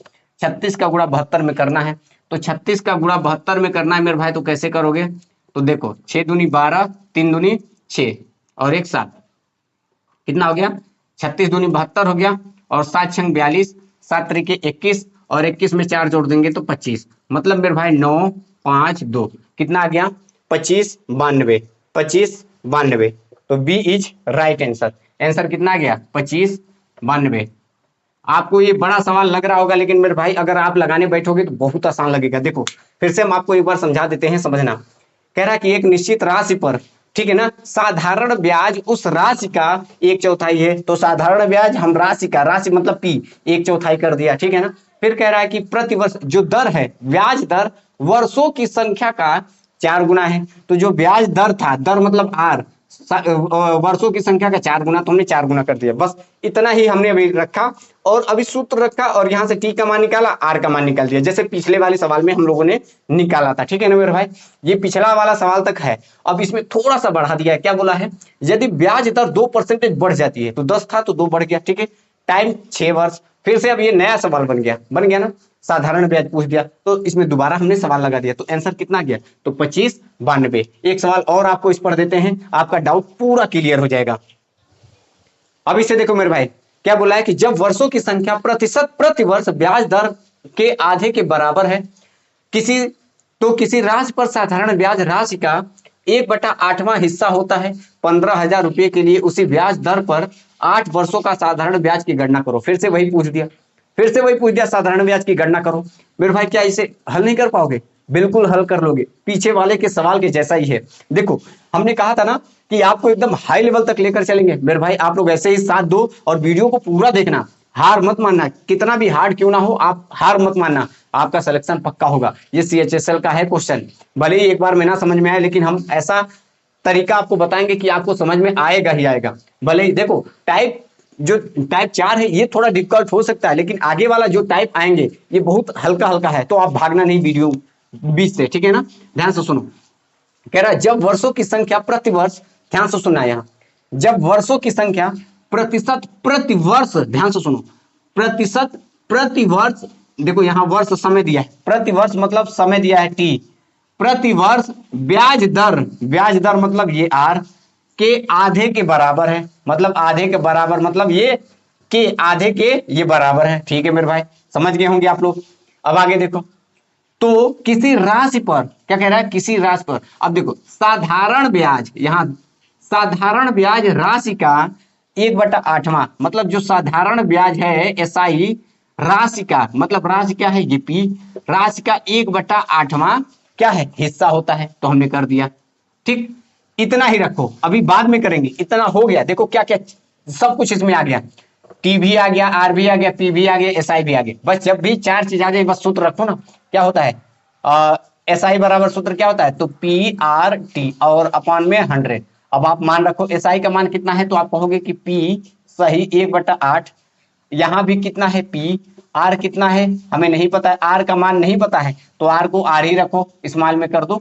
36 का गुणा 72 में करना है। तो 36 का गुणा 72 में करना है मेरे भाई, तो कैसे करोगे, तो देखो 6 दूनी 12, 3 दूनी 6 और 1 7, कितना हो गया 36 दूनी 72 हो गया, और 7 छंग 42, 7 तरीके 21, और 21 में 4 जोड़ देंगे तो 25, मतलब मेरे भाई 9 5 2, कितना आ गया 25 92, 25 92। तो B is right answer. Answer कितना आ गया 25 92। आपको ये बड़ा सवाल लग रहा होगा, लेकिन मेरे भाई अगर आप लगाने बैठोगे तो बहुत आसान लगेगा। देखो फिर से हम आपको एक बार समझा देते हैं, समझना। कह रहा है कि एक निश्चित राशि पर, ठीक है ना, साधारण ब्याज उस राशि का 1/4 है। तो साधारण ब्याज हम राशि का, राशि मतलब पी 1/4 कर दिया, ठीक है ना। फिर कह रहा है कि प्रतिवर्ष जो दर है, ब्याज दर वर्षों की संख्या का 4 गुना है। तो जो ब्याज दर था, दर मतलब आर, वर्षों की संख्या का 4 गुना, तो हमने 4 गुना कर दिया, बस इतना ही हमने अभी रखा। और अभी सूत्र रखा और यहां से टी का मान निकाला, आर का मान निकाल दिया, जैसे पिछले वाले सवाल में हम लोगों ने निकाला था, ठीक है ना मेरे भाई। ये पिछला वाला सवाल तक है, अब इसमें थोड़ा सा बढ़ा दिया है। क्या बोला है, यदि ब्याज दर 2% बढ़ जाती है, तो 10 था तो 2 बढ़ गया, ठीक है, टाइम 6 वर्ष। फिर से अब ये नया सवाल बन गया ना, साधारण ब्याज पूछ दिया, तो इसमें दोबारा हमने सवाल लगा दिया, तो आंसर कितना गया, तो 25 92। एक सवाल और आपको इस पर देते हैं, आपका डाउट पूरा क्लियर हो जाएगा। अब इसे देखो मेरे भाई, क्या बोला है कि जब वर्षों की संख्या प्रतिशत प्रति वर्ष ब्याज दर के आधे के बराबर है, किसी राशि पर साधारण ब्याज राशि का 1/8वां हिस्सा होता है 15,000 रुपए के लिए, उसी ब्याज दर पर 8 वर्षों का साधारण ब्याज की गणना करो। फिर से वही पूछ दिया, साधारण ब्याज की गणना करो। मेरे भाई क्या इसे हल नहीं कर पाओगे, बिल्कुल हल कर लोगे, पीछे वाले के सवाल के जैसा ही है। देखो हमने कहा था ना कि आपको एकदम हाई लेवल तक लेकर चलेंगे। मेरे भाई आप लोग ऐसे ही साथ दो और वीडियो को पूरा देखना, हार मत मानना, कितना भी हार्ड क्यों ना हो आप हार मत मानना, आपका सिलेक्शन पक्का होगा। ये CHSL का है क्वेश्चन, भले ही एक बार में ना समझ में आए, लेकिन हम ऐसा तरीका आपको बताएंगे कि आपको समझ में आएगा ही आएगा। भले ही देखो टाइप 4 है, ये थोड़ा डिफिकल्ट हो सकता है, लेकिन आगे वाला जो टाइप आएंगे ये बहुत हल्का हल्का है, तो आप भागना नहीं वीडियो बीच से, ठीक है ना। ध्यान से सुनो, कह रहा है जब वर्षों की संख्या प्रतिवर्ष, ध्यान से सुनना, यहाँ जब वर्षों की संख्या प्रतिशत प्रतिवर्ष, ध्यान से सुनो, प्रतिशत प्रतिवर्ष, देखो यहाँ वर्ष समय दिया है, प्रतिवर्ष मतलब समय दिया है टी, प्रतिवर्ष ब्याज दर मतलब ये आर के आधे के बराबर है, मतलब आधे के बराबर मतलब ये के आधे के ये बराबर है, ठीक है मेरे भाई, समझ गए होंगे आप लोग। अब आगे देखो, तो किसी राशि पर, क्या कह रहा है, किसी राशि पर, अब देखो साधारण ब्याज, यहां साधारण ब्याज राशि का 1/8वां, मतलब जो साधारण ब्याज है एसआई राशि का, मतलब राशि क्या है ये पी, राशि का 1/8वां क्या है हिस्सा होता है, तो हमने कर दिया। ठीक, इतना ही रखो, अभी बाद में करेंगे। इतना हो गया, देखो क्या क्या सब कुछ इसमें आ गया, टी भी आ गया, आर भी आ गया, पी भी आ गया, एस आई भी आ गया। बस जब भी चार चीज आ जाए बस सूत्र रखो ना, क्या होता है एस आई बराबर सूत्र क्या होता है, तो पी आर टी और अपॉन में 100। अब आप मान रखो एस आई का मान कितना है, तो आप कहोगे कि पी सही 1/8, यहां भी कितना है पी, आर कितना है हमें नहीं पता है, आर का मान नहीं पता है तो आर को आर ही रखो, इस्तेमाल में कर दो।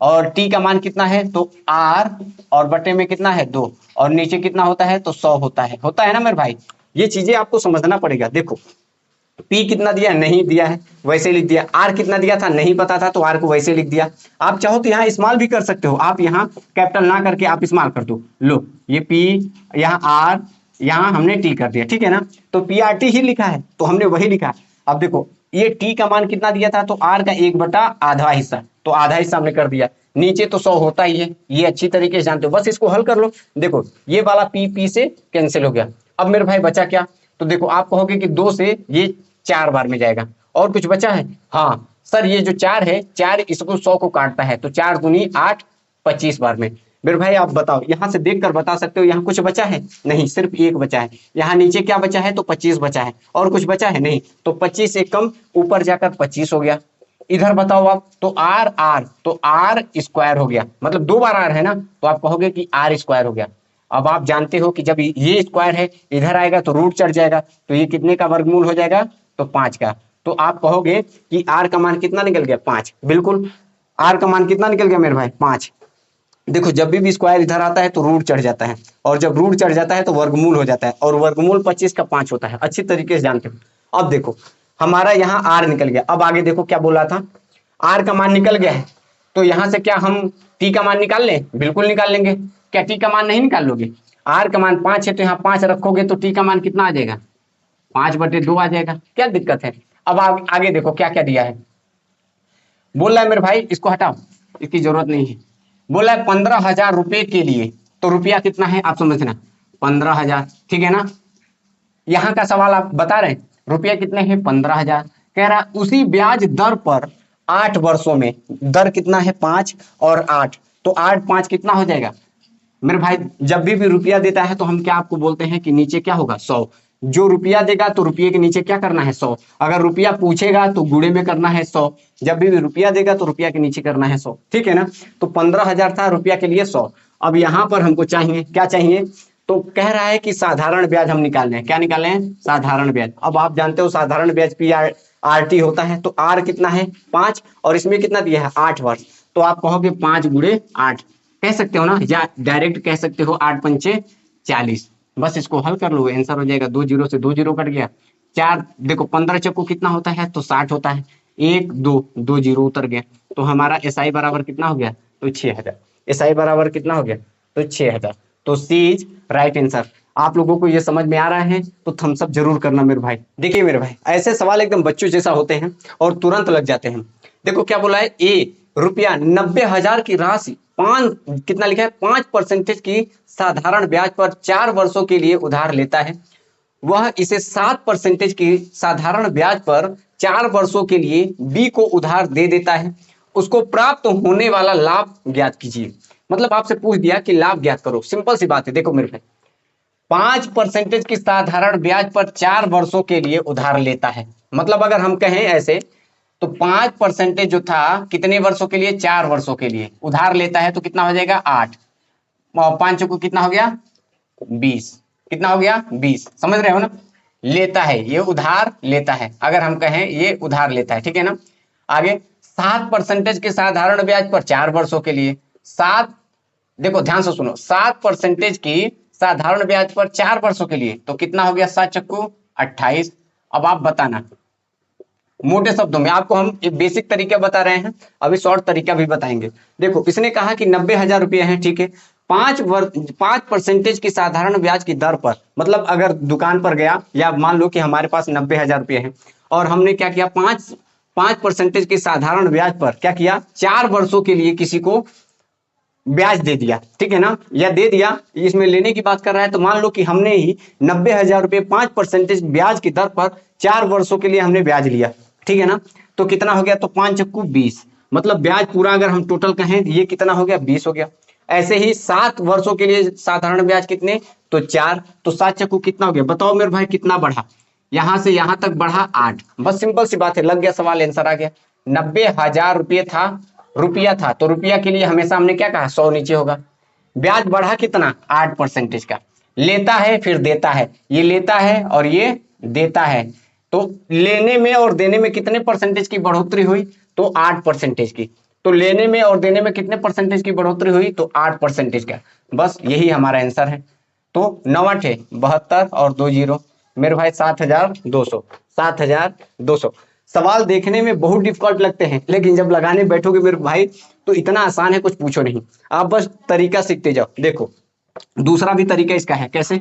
और टी का मान कितना है, तो आर और बटे में कितना है 2, और नीचे कितना होता है, तो 100 होता है ना मेरे भाई। ये चीजें आपको समझना पड़ेगा। देखो पी कितना दिया, नहीं दिया है वैसे लिख दिया, आर कितना दिया था नहीं पता था तो आर को वैसे लिख दिया। आप चाहो तो यहाँ इस्तेमाल भी कर सकते हो, आप यहाँ कैपिटल ना करके आप इस्तेमाल कर दो, लो ये पी, यहाँ आर, यहाँ हमने टी कर दिया, ठीक है ना। तो पी आर टी ही लिखा है तो हमने वही लिखा। अब देखो ये टी का मान कितना दिया था, तो आर का 1/8 हिस्सा, तो आधा हिस्सा हमने कर दिया। नीचे तो 100 होता ही है, ये अच्छी तरीके से जानते हो, बस इसको हल कर लो। देखो ये वाला पी पी से कैंसिल हो गया। अब मेरे भाई बचा क्या, तो देखो आप कहोगे कि 2 से ये 4 बार में जाएगा, और कुछ बचा है, हाँ सर ये जो 4 है, 4 इसको 100 को काटता है, तो 4 दूनी 8, 25 बार में। मेरे भाई आप बताओ, यहां से देखकर बता सकते हो यहाँ कुछ बचा है, नहीं सिर्फ एक बचा है। यहाँ नीचे क्या बचा है, तो 25 बचा है, और कुछ बचा है नहीं, तो 25 एक कम ऊपर जाकर 25 हो गया। इधर बताओ आप, तो आर आर, तो आर स्क्वायर हो गया, मतलब 2 बार आर है ना, तो आप कहोगे कि आर स्क्वायर हो गया। अब आप जानते हो कि जब ये स्क्वायर है इधर आएगा तो रूट चढ़ जाएगा, तो ये कितने का वर्गमूल हो जाएगा, तो 5 का। तो आप कहोगे कि आर का मान कितना निकल गया, 5, बिल्कुल आर का मान कितना निकल गया मेरे भाई, 5। देखो जब भी स्क्वायर इधर आता है तो रूट चढ़ जाता है, और जब रूट चढ़ जाता है तो वर्गमूल हो जाता है, और वर्गमूल 25 का 5 होता है, अच्छी तरीके से जानते हो। अब देखो हमारा यहाँ आर निकल गया, अब आगे देखो क्या बोला था, आर का मान निकल गया है, तो यहां से क्या हम टी का मान निकाल लें, बिल्कुल निकाल लेंगे। क्या टी का मान नहीं निकाल लोगे, आर का मान 5 है तो यहाँ 5 रखोगे तो टी का मान कितना आ जाएगा, 5/2 आ जाएगा, क्या दिक्कत है। अब आगे देखो क्या क्या दिया है, बोल रहा है मेरे भाई इसको हटाओ, इसकी जरूरत नहीं है। बोला है 15,000 रुपए के लिए, तो रुपया कितना है आप समझना, 15,000, ठीक है ना। यहाँ का सवाल आप बता रहे हैं रुपया कितने हैं, 15,000। कह रहा उसी ब्याज दर पर 8 वर्षों में, दर कितना है 5 और 8, तो 8 5 कितना हो जाएगा मेरे भाई। जब भी रुपया देता है तो हम क्या आपको बोलते हैं कि नीचे क्या होगा 100, जो रुपया देगा तो रुपये के नीचे क्या करना है 100, अगर रुपया पूछेगा तो गुणे में करना है 100, जब भी रुपया देगा तो रुपया के नीचे करना है 100, ठीक है ना। तो 15,000 था, रुपया के लिए 100। अब यहाँ पर हमको चाहिए क्या चाहिए, तो कह रहा है कि साधारण ब्याज हम निकाल रहे हैं, क्या निकाल रहे हैं, साधारण ब्याज। अब आप जानते हो साधारण ब्याज पी आर टी होता है, तो आर कितना है 5, और इसमें कितना दिया है 8 वर्ष, तो आप कहोगे 5×8 कह सकते हो ना, या डायरेक्ट कह सकते हो 8 पंचे 40। बस इसको हल कर लो, आंसर हो जाएगा, 2 जीरो से 2 जीरो कट गया, 4 देखो 15 चक्कू कितना होता है, तो 60 होता है, 1 2 2 जीरो उतर गया, तो हमारा एस आई बराबर कितना हो गया, तो 6,000। एस आई बराबर कितना हो गया, तो 6,000। तो सी इज राइट आंसर। आप लोगों को ये समझ में आ रहा है तो थम्स अप जरूर करना मेरे भाई। देखिए मेरे भाई ऐसे सवाल एकदम बच्चों जैसा होते हैं और तुरंत लग जाते हैं। देखो क्या बोला है, ए रुपया 90,000 की राशि 5 कितना लिखा है 5% की साधारण ब्याज पर 4 वर्षों के लिए उधार लेता है, वह इसे 7% की साधारण ब्याज पर 4 वर्षों के लिए बी को उधार दे देता है, उसको प्राप्त होने वाला लाभ ज्ञात कीजिए। मतलब आपसे पूछ दिया कि लाभ ज्ञात करो, सिंपल सी बात है। देखो मेरे भाई 5% की साधारण ब्याज पर 4 वर्षों के लिए उधार लेता है, मतलब अगर हम कहें ऐसे तो 5% जो था कितने वर्षों के लिए, 4 वर्षों के लिए उधार लेता है, तो कितना हो जाएगा 8, 5 को कितना हो गया 20, कितना हो गया 20, समझ रहे हो ना। लेता है, ये उधार लेता है, अगर हम कहें ये उधार लेता है, ठीक है ना। आगे 7% के साधारण ब्याज पर 4 वर्षों के लिए, 7 देखो ध्यान से सुनो, 7% की साधारण ब्याज पर 4 वर्षों के लिए, तो कितना हो गया 7 चक्कू 28। अब आप बताना, मोटे शब्दों में आपको हम एक बेसिक तरीका बता रहे हैं, अभी शॉर्ट तरीका भी बताएंगे। देखो इसने कहा कि 90,000 रुपये है, ठीक है, 5% की साधारण ब्याज की दर पर, मतलब अगर दुकान पर गया या मान लो कि हमारे पास 90,000 रुपये है और हमने क्या किया 5% की साधारण ब्याज पर क्या किया 4 वर्षों के लिए किसी को ब्याज दे दिया, ठीक है ना, या दे दिया, इसमें लेने की बात कर रहा है। तो मान लो कि हमने ही 90,000 रुपये 5% ब्याज की दर पर 4 वर्षों के लिए हमने ब्याज लिया, ठीक है ना। तो कितना हो गया, तो 5 चक्कू 20, मतलब ब्याज पूरा अगर हम टोटल कहें ये कितना हो गया, 20 हो गया। ऐसे ही 7 वर्षों के लिए साधारण ब्याज कितने, तो 4, तो 7 चक्कू कितना हो गया, बताओ मेरे भाई कितना बढ़ा, यहां से यहां तक बढ़ा 8। बस सिंपल सी बात है, लग गया सवाल, आंसर आ गया। 90,000 रुपये था, रुपया था, तो रुपया के लिए हमेशा हमने क्या कहा, 100 नीचे होगा। ब्याज बढ़ा कितना, 8% का। लेता है फिर देता है, ये लेता है और ये देता है, तो लेने में और देने में कितने परसेंटेज की बढ़ोतरी हुई, तो 8% की। तो लेने में और देने में कितने परसेंटेज की बढ़ोतरी हुई, तो 8% का। बस यही हमारा आंसर है। तो 9 8 72 और 2 जीरो, मेरे भाई 7,200, 7,200। सवाल देखने में बहुत डिफिकल्ट लगते हैं, लेकिन जब लगाने बैठोगे मेरे भाई तो इतना आसान है, कुछ पूछो नहीं। आप बस तरीका सीखते जाओ। देखो दूसरा भी तरीका इसका है, कैसे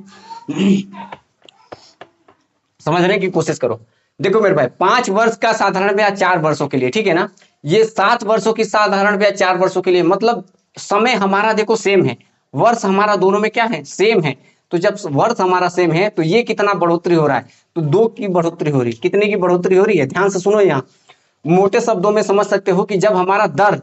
समझने की कोशिश करो। देखो मेरे भाई 5 वर्ष का साधारण ब्याज 4 वर्षों के लिए, ठीक है ना। ये 7 वर्षों की साधारण ब्याज 4 वर्षों के लिए, मतलब समय हमारा देखो सेम है, वर्ष हमारा दोनों में क्या है, सेम है। तो जब वर्ष हमारा सेम है तो ये कितना बढ़ोतरी हो रहा है, तो 2 की बढ़ोतरी हो रही है। कितने की बढ़ोतरी हो रही है, ध्यान से सुनो। यहाँ मोटे शब्दों में समझ सकते हो कि जब हमारा दर,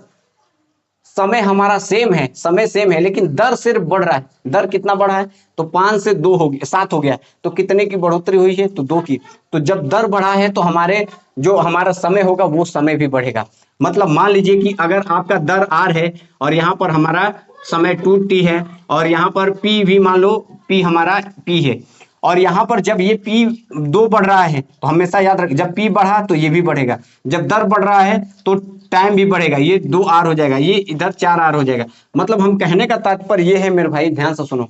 समय हमारा सेम है, समय सेम है, लेकिन दर सिर्फ बढ़ रहा है। दर कितना बढ़ा है, तो 5 से 2 हो गया, 7 हो गया, तो कितने की बढ़ोतरी हुई है, तो 2 की। तो जब दर बढ़ा है तो हमारे जो हमारा समय होगा वो समय भी बढ़ेगा। मतलब मान लीजिए कि अगर आपका दर आर है और यहाँ पर हमारा समय 2t है, और यहाँ पर p भी मान लो p हमारा p है, और यहाँ पर जब ये p 2 बढ़ रहा है तो हमेशा याद रख, जब p बढ़ा तो ये भी बढ़ेगा, जब दर बढ़ रहा है तो टाइम भी बढ़ेगा, ये 2r हो जाएगा, ये इधर 4r हो जाएगा। मतलब हम कहने का तात्पर्य ये है मेरे भाई, ध्यान से सुनो,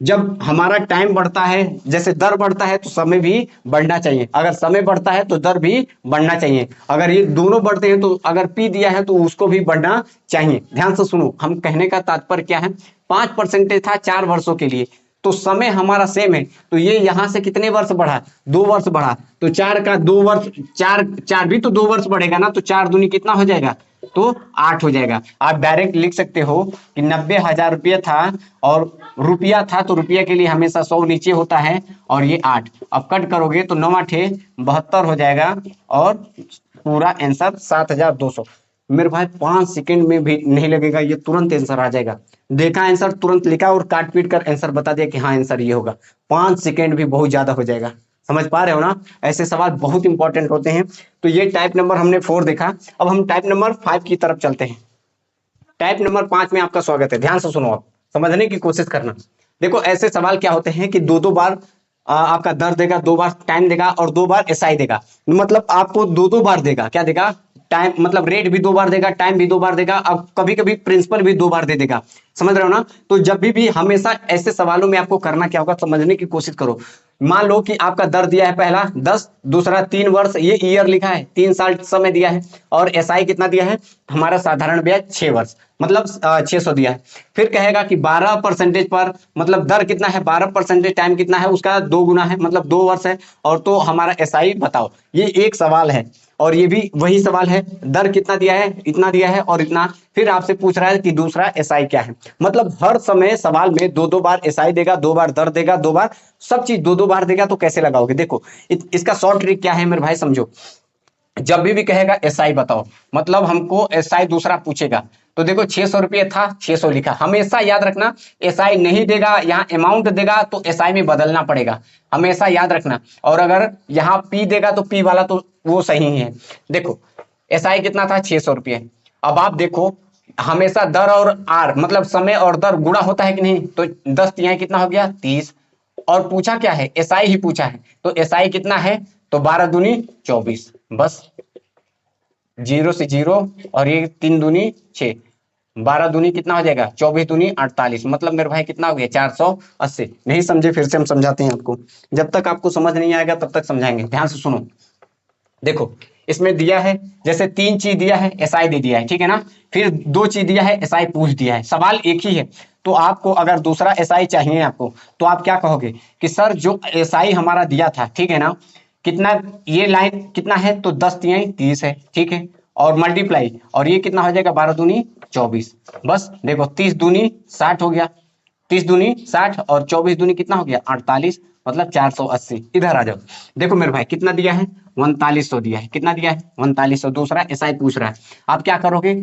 जब हमारा टाइम बढ़ता है, जैसे दर बढ़ता है तो समय भी बढ़ना चाहिए, अगर समय बढ़ता है तो दर भी बढ़ना चाहिए, अगर ये दोनों बढ़ते हैं तो अगर पी दिया है तो उसको भी बढ़ना चाहिए। ध्यान से सुनो, हम कहने का तात्पर्य क्या है, 5% था 4 वर्षों के लिए, तो समय हमारा सेम है, तो ये यहां से कितने वर्ष बढ़ा, 2 वर्ष बढ़ा, तो 4 का 2 वर्ष, 4 4 भी तो 2 वर्ष बढ़ेगा ना, तो 4 दूनी कितना हो जाएगा, तो 8 हो जाएगा। आप डायरेक्ट लिख सकते हो कि 90,000 रुपया था और रुपया था, तो रुपया के लिए हमेशा 100 नीचे होता है, और ये 8। अब कट करोगे तो 9 8 72 हो जाएगा, और पूरा आंसर 7,200। मेरे भाई 5 सेकंड में भी नहीं लगेगा, ये तुरंत आंसर आ जाएगा। देखा आंसर, तुरंत लिखा और काट पीट कर आंसर बता दिया कि हाँ आंसर ये होगा। 5 सेकंड भी बहुत ज्यादा हो जाएगा, समझ पा रहे हो ना। ऐसे सवाल बहुत इंपॉर्टेंट होते हैं। तो ये टाइप नंबर हमने 4 देखा, अब हम टाइप नंबर 5 की तरफ चलते हैं। टाइप नंबर 5 में आपका स्वागत है, ध्यान से सुनो, आप समझने की कोशिश करना। देखो ऐसे सवाल क्या होते हैं कि 2 बार आपका दर देगा, 2 बार टाइम देगा, और 2 बार एसआई देगा। मतलब आपको 2 बार देगा, क्या देगा, टाइम, मतलब रेट भी 2 बार देगा, टाइम भी 2 बार देगा, अब कभी कभी प्रिंसिपल भी 2 बार दे देगा। समझ रहे हो ना। तो जब भी हमेशा ऐसे सवालों में आपको करना क्या होगा, समझने की कोशिश करो। मान लो कि आपका दर दिया है, पहला 10, दूसरा 3 वर्ष, ये ईयर लिखा है, 3 साल समय दिया है, और एसआई कितना दिया है, हमारा साधारण ब्याज 6 वर्ष, मतलब 600 दिया है। फिर कहेगा कि 12% पर, मतलब दर कितना है 12%, टाइम कितना है उसका 2 गुना है, मतलब 2 वर्ष है, और तो हमारा एसआई बताओ। ये एक सवाल है, और ये भी वही सवाल है, दर कितना दिया है, इतना दिया है और इतना। फिर आपसे पूछ रहा है कि दूसरा एसआई क्या है। मतलब हर समय सवाल में 2 बार एसआई देगा, 2 बार दर देगा, 2 बार सब चीज 2 बार देगा। तो कैसे लगाओगे, देखो इसका शॉर्ट ट्रिक क्या है मेरे भाई, समझो। जब भी कहेगा एसआई बताओ, मतलब हमको एसआई दूसरा पूछेगा, तो देखो 600 रुपये था, 600 लिखा। हमेशा याद रखना, एसआई नहीं देगा, यहाँ अमाउंट देगा तो एसआई में बदलना पड़ेगा, हमेशा याद रखना। और अगर यहाँ पी देगा तो पी वाला तो वो सही है। देखो एसआई कितना था, 600 रुपये। अब आप देखो हमेशा दर और आर, मतलब समय और दर गुणा होता है कि नहीं, तो 10 तिहाई कितना हो गया, 30। और पूछा क्या है, एसआई ही पूछा है, तो एसआई कितना है, तो 12 दूनी 24, बस 0 से 0, और ये 3 दूनी 6, 12 दूनी कितना हो जाएगा, 24 दूनी 48, मतलब मेरे भाई कितना हो गया, 480। नहीं समझे, फिर से हम समझाते हैं आपको, जब तक आपको समझ नहीं आएगा तब तक समझाएंगे। ध्यान से सुनो, देखो इसमें दिया है, जैसे 3 चीज दिया है, एसआई दे दिया है, ठीक है ना। फिर 2 चीज दिया है, एसआई पूछ दिया है, सवाल एक ही है। तो आपको अगर दूसरा एसआई चाहिए आपको, तो आप क्या कहोगे कि सर जो एसआई हमारा दिया था, ठीक है ना, कितना, ये लाइन कितना है, तो 10 तिहाई 30 है, ठीक है। और मल्टीप्लाई, और ये कितना हो जाएगा 12 दूनी 24। बस देखो 30 दूनी 60 हो गया, 30 दूनी 60 और 24 दूनी कितना हो गया 48, मतलब 480। इधर आ जाओ, देखो मेरे भाई कितना दिया है 3900 दिया है, कितना दिया है 3900। दूसरा एसआई पूछ रहा है, आप क्या करोगे,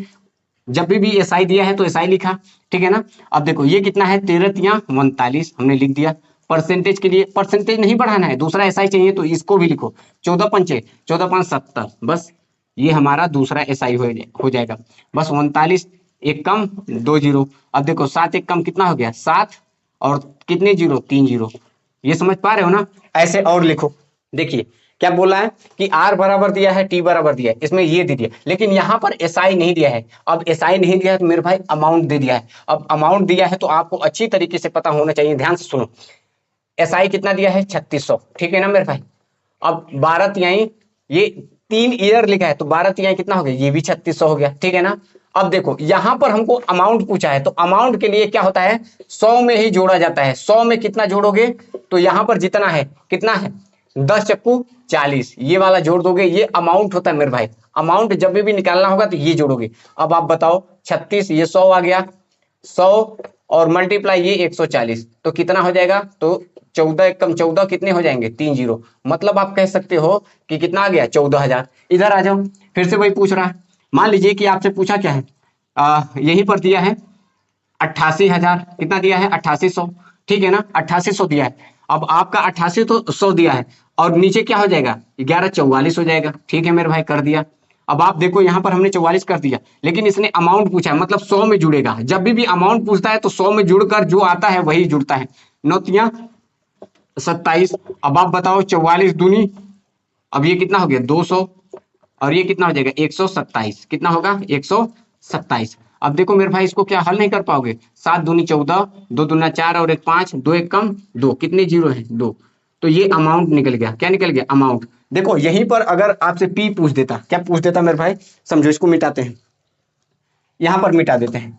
जब भी एसआई दिया है तो एसआई लिखा, ठीक है ना। अब देखो ये कितना है 13 हमने लिख दिया। परसेंटेज के लिए परसेंटेज नहीं बढ़ाना है, दूसरा एसआई चाहिए तो इसको भी लिखो, 14 70, बस ये हमारा दूसरा एसआई हो जाएगा। बस 39, एक कम 2 जीरो। अब देखो 7 एक कम कितना हो गया 7, और कितने जीरो 3 जीरो। ये समझ पा रहे हो ना। ऐसे और लिखो, देखिए क्या बोला है कि आर बराबर दिया है, टी बराबर दिया है, इसमें ये दे दिया, लेकिन यहाँ पर एसआई नहीं दिया है। अब एसआई नहीं दिया है तो मेरे भाई अमाउंट दे दिया है। अब अमाउंट दिया है तो आपको अच्छी तरीके से पता होना चाहिए, ध्यान से सुनो। एसआई कितना दिया है 3600, ठीक है ना मेरे भाई। अब 12 तिहाई, ये 3 ईयर लिखा है तो 12 तिहाई कितना हो गया, ये भी 3600 हो गया, ठीक है ना। अब देखो यहां पर हमको अमाउंट पूछा है, तो अमाउंट के लिए क्या होता है 100 में ही जोड़ा जाता है। 100 में कितना जोड़ोगे, तो यहां पर जितना है कितना है 10 चक्कू 40, ये वाला जोड़ दोगे, ये अमाउंट होता है मेरे भाई। अमाउंट जब भी निकालना होगा तो ये जोड़ोगे। अब आप बताओ 36, ये 100 आ गया, 100 और मल्टीप्लाई ये 140, तो कितना हो जाएगा, तो 14 एक कम 14 कितने हो जाएंगे 3 जीरो। मतलब आप कह सकते हो कि कितना आ गया 14,000। इधर आ जाओ, फिर से वही पूछ रहा है। मान लीजिए कि आपसे पूछा क्या है, यहीं पर दिया है 88,000, कितना दिया है 8800, ठीक है ना, 8800 दिया है। अब आपका 8800 दिया है, और नीचे क्या हो जाएगा 1144 हो जाएगा, ठीक है मेरे भाई कर दिया। अब आप देखो यहाँ पर हमने 44 कर दिया, लेकिन इसने अमाउंट पूछा है, मतलब 100 में जुड़ेगा। जब भी अमाउंट पूछता है तो 100 में जुड़कर जो आता है वही जुड़ता है। 9 27। अब आप बताओ 44 दूनी, अब ये कितना हो गया 200, और ये कितना हो जाएगा 127, कितना होगा 127। अब देखो मेरे भाई इसको क्या हल नहीं कर पाओगे, 7 दूनी 14, 2 दूना 4 और 1 5, 2 एक कम 2, कितने जीरो है 2। तो ये अमाउंट निकल गया, क्या निकल गया अमाउंट। देखो यहीं पर अगर आपसे पी पूछ देता, क्या पूछ देता मेरे भाई, समझो इसको मिटाते हैं, यहां पर मिटा देते हैं।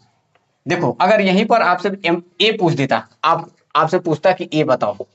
देखो अगर यहीं पर आपसे ए पूछ देता, आपसे पूछता कि ए बताओ,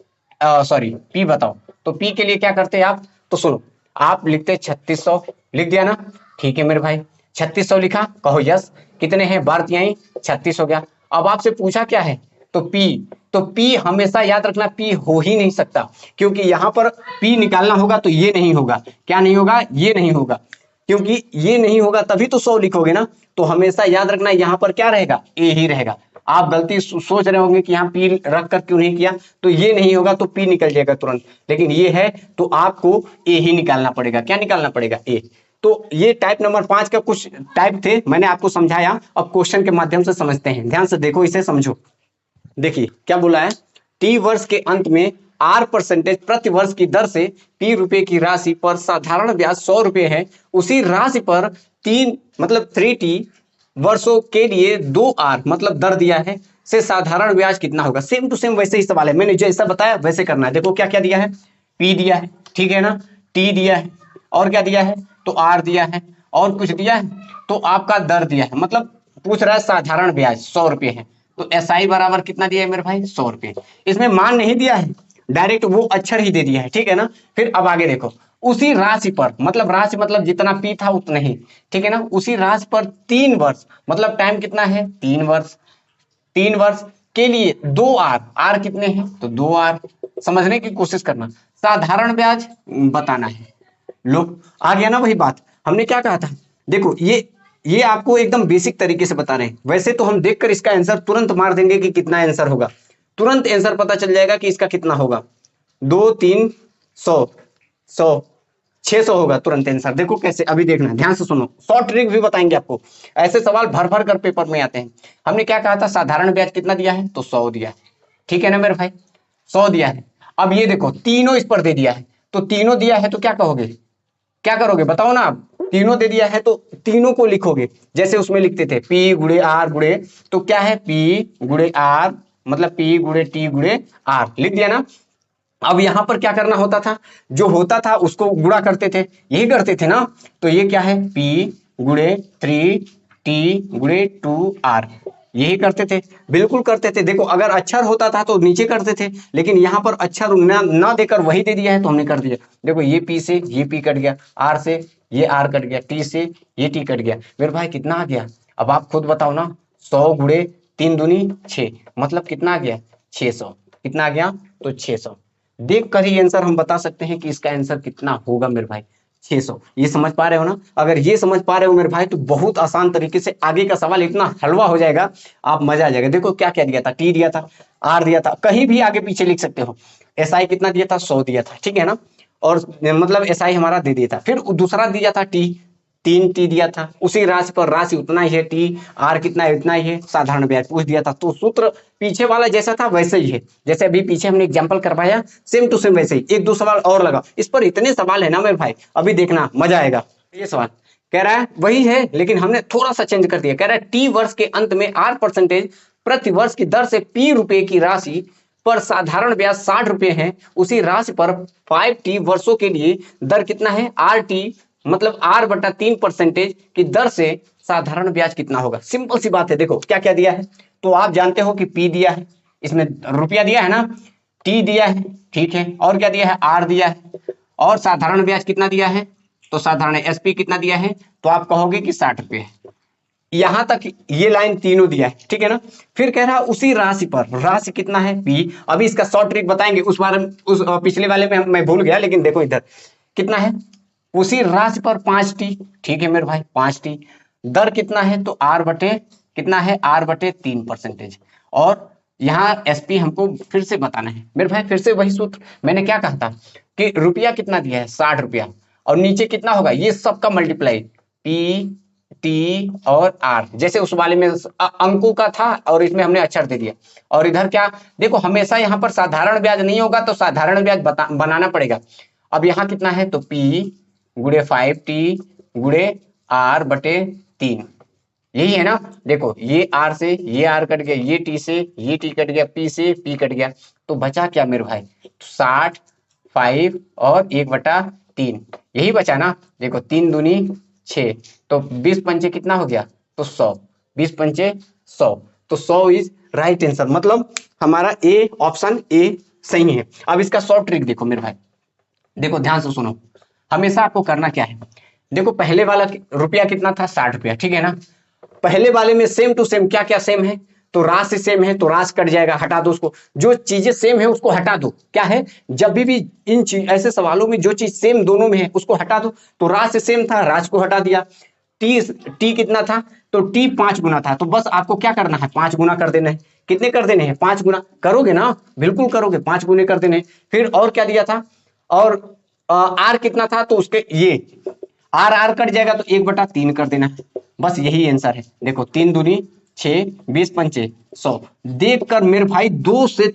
सॉरी पी बताओ, तो पी के लिए क्या करते हैं आप, तो सुनो आप लिखते 3600, लिख दिया ना, ठीक है मेरे भाई 3600 लिखा, कहो यस, कितने हैं 12 तिहाई 36 हो गया। अब आपसे पूछा क्या है, तो पी, तो पी हमेशा याद रखना पी हो ही नहीं सकता, क्योंकि यहां पर पी निकालना होगा तो ये नहीं होगा, क्या नहीं होगा, ये नहीं होगा, क्योंकि ये नहीं होगा तभी तो 100 लिखोगे ना। तो हमेशा याद रखना यहाँ पर क्या रहेगा, ए ही रहेगा। आप गलती सोच रहे होंगे कि यहाँ पी रख कर क्यों नहीं किया, तो ये नहीं होगा तो पी निकल जाएगा तुरंत, लेकिन ये है तो आपको ए ही निकालना पड़ेगा। क्या निकालना पड़ेगा, ए। तो ये टाइप नंबर 5 का कुछ टाइप थे, मैंने आपको समझाया। अब क्वेश्चन के माध्यम से समझते हैं, ध्यान से देखो, इसे समझो। देखिए क्या बोला है, टी वर्ष के अंत में आर परसेंटेज प्रति वर्ष की दर से पी रुपए की राशि पर साधारण ब्याज 100 रुपए है, उसी राशि पर 3 वर्षों के लिए 2 आर मतलब दर दिया है से साधारण ब्याज कितना होगा। सेम टू सेम वैसे ही सवाल है, मैंने जैसा बताया वैसे करना है। देखो क्या क्या दिया है, पी दिया है, ठीक है ना, टी दिया है, और क्या दिया है, तो आर दिया है, और कुछ दिया है, तो आपका दर दिया है, मतलब पूछ रहा है साधारण ब्याज 100 रुपए है, तो एसआई बराबर कितना दिया है मेरे भाई 100 रुपए। इसमें मान नहीं दिया है, डायरेक्ट वो अक्षर ही दे दिया है, ठीक है ना। फिर अब आगे देखो, उसी राशि पर, मतलब राशि मतलब जितना पी था उतना ही, ठीक है ना, उसी राशि पर 3 वर्ष मतलब टाइम कितना है 3 वर्ष, 3 वर्ष के लिए 2 आर, आर कितने हैं तो 2 आर, समझने की कोशिश करना, साधारण ब्याज बताना है। लो आ गया ना वही बात, हमने क्या कहा था। देखो ये आपको एकदम बेसिक तरीके से बता रहे हैं, वैसे तो हम देखकर इसका आंसर तुरंत मार देंगे कि कितना आंसर होगा, तुरंत आंसर पता चल जाएगा कि इसका कितना होगा, 2 3 100 600 होगा तुरंत आंसर। देखो कैसे, अभी देखना ध्यान से सुनो, शॉर्ट ट्रिक भी बताएंगे आपको, ऐसे सवाल भर भर कर पेपर में आते हैं। हमने क्या कहा था, साधारण ब्याज कितना दिया है तो 100 दिया है, ठीक है ना मेरे भाई 100 दिया है। अब ये देखो तीनों इस पर दे दिया है, तो तीनों दिया है तो क्या कहोगे, क्या करोगे बताओ ना आप, तीनों दे दिया है तो तीनों को लिखोगे, जैसे उसमें लिखते थे पी गुड़े आर गुड़े, तो क्या है पी गुड़े आर मतलब पी गुड़े टी गुड़े आर, लिख दिया ना। अब यहां पर क्या करना होता था, जो होता था उसको गुणा करते थे, यही करते थे ना। तो ये क्या है पी गुड़े 3 टी गुड़े 2 आर, यही करते थे, बिल्कुल करते थे। देखो अगर अक्षर होता था तो नीचे करते थे, लेकिन यहाँ पर अक्षर ना देकर वही दे दिया है तो हमने कर दिया। देखो ये पी से ये पी कट गया, आर से ये आर कट गया, टी से ये टी कट गया। मेरे भाई कितना आ गया, अब आप खुद बताओ ना। 100 गुणे 3 दूनी 6, मतलब कितना आ गया 600। कितना आ गया तो 600। देख कर ही आंसर हम बता सकते हैं कि इसका आंसर कितना होगा मेरे भाई, 600। ये समझ पा रहे हो ना? अगर ये समझ पा रहे हो मेरे भाई तो बहुत आसान तरीके से आगे का सवाल इतना हलवा हो जाएगा, आप मजा आ जाएगा। देखो क्या क्या दिया था, टी दिया था, आर दिया था, कहीं भी आगे पीछे लिख सकते हो। एसआई कितना दिया था, 100 दिया था, ठीक है ना। और मतलब एसआई हमारा दे दिया था। फिर दूसरा दिया था टी, 3 टी दिया था, उसी राशि पर राशि उतना ही है, टी आर कितना है उतना ही है, साधारण ब्याज पूछ दिया था। तो सूत्र पीछे वाला जैसा था वैसे ही है, जैसे अभी पीछे हमने एग्जांपल करवाया सेम टू सेम वैसे ही। एक दो सवाल और लगा, इस पर इतने सवाल है ना मेरे भाई, अभी देखना मजा आएगा। ये सवाल कह रहा है वही है लेकिन हमने थोड़ा सा चेंज कर दिया। कह रहा है टी वर्ष के अंत में आर परसेंटेज प्रति वर्ष की दर से पी रुपए की राशि पर साधारण ब्याज 60 रुपए है, उसी राशि पर 5t वर्षों के लिए दर कितना है, आर टी मतलब आर बटा 3% की दर से साधारण ब्याज कितना होगा। सिंपल सी बात है। देखो क्या क्या दिया है, तो आप जानते हो कि पी दिया है, इसमें रुपया दिया है ना, टी दिया है, ठीक है, और क्या दिया है, आर दिया है, और साधारण ब्याज कितना दिया है, तो साधारण एसपी कितना दिया है, तो आप कहोगे कि 60 रुपए है। यहां तक ये लाइन तीनों दिया है, ठीक है ना। फिर कह रहा है उसी राशि पर, राशि कितना है पी। अभी इसका शॉर्ट ट्रिक बताएंगे, उस बार उस पिछले वाले में मैं भूल गया, लेकिन देखो इधर कितना है, उसी राशि पर 5t, ठीक है मेरे भाई 5t। दर कितना है, तो आर बटे कितना है, आर बटे 3%। और यहाँ एसपी हमको फिर से बताना है मेरे भाई, फिर से वही सूत्र। मैंने क्या कहा था कि रुपया कितना दिया है, 60 रुपया, और नीचे कितना होगा, ये सबका मल्टीप्लाई, पी टी और आर, जैसे उस वाले में अंकों का था और इसमें हमने अक्षर दे दिया। और इधर क्या, देखो हमेशा यहाँ पर साधारण ब्याज नहीं होगा तो साधारण ब्याज बनाना पड़ेगा। अब यहाँ कितना है, तो पी गुणे 5t गुणे आर बटे 3, यही है ना। देखो ये आर से ये आर कट गया, ये टी से ये टी कट गया, पी से पी कट गया, तो बचा क्या मेरे भाई, 60, 5 और 1/3, यही बचा ना। देखो 3 दूनी 6, तो 20 पंचे कितना हो गया, तो 100, 20 पंचे 100, तो 100 इज राइट आंसर। मतलब हमारा ए, ऑप्शन ए सही है। अब इसका शॉर्ट ट्रिक देखो मेरे भाई, देखो ध्यान से सुनो। हमेशा आपको करना क्या है, देखो पहले वाला रुपया कितना था, 60 रुपया, ठीक है ना। पहले वाले में सेम टू सेम क्या क्या सेम है, तो राशि सेम है तो राशि कट जाएगा, हटा दो उसको। जो चीजें सेम है उसको हटा दो। क्या है, जब भी इन ऐसे सवालों में जो चीज सेम दोनों में है उसको हटा दो। तो राशि सेम था, राशि को हटा दिया। टी टी कितना था, तो टी 5 गुना था, तो बस आपको क्या करना है, 5 गुना कर देना है। कितने कर देने हैं, 5 गुना करोगे ना, बिल्कुल करोगे, 5 गुने कर देने। फिर और क्या दिया था, और आर कितना था, तो उसके ये आर आर कट जाएगा तो 1/3 कर देना है। बस यही आंसर है। देखो 3 दूनी 6, 20 पंचे 100। देखकर मेरे भाई 2 से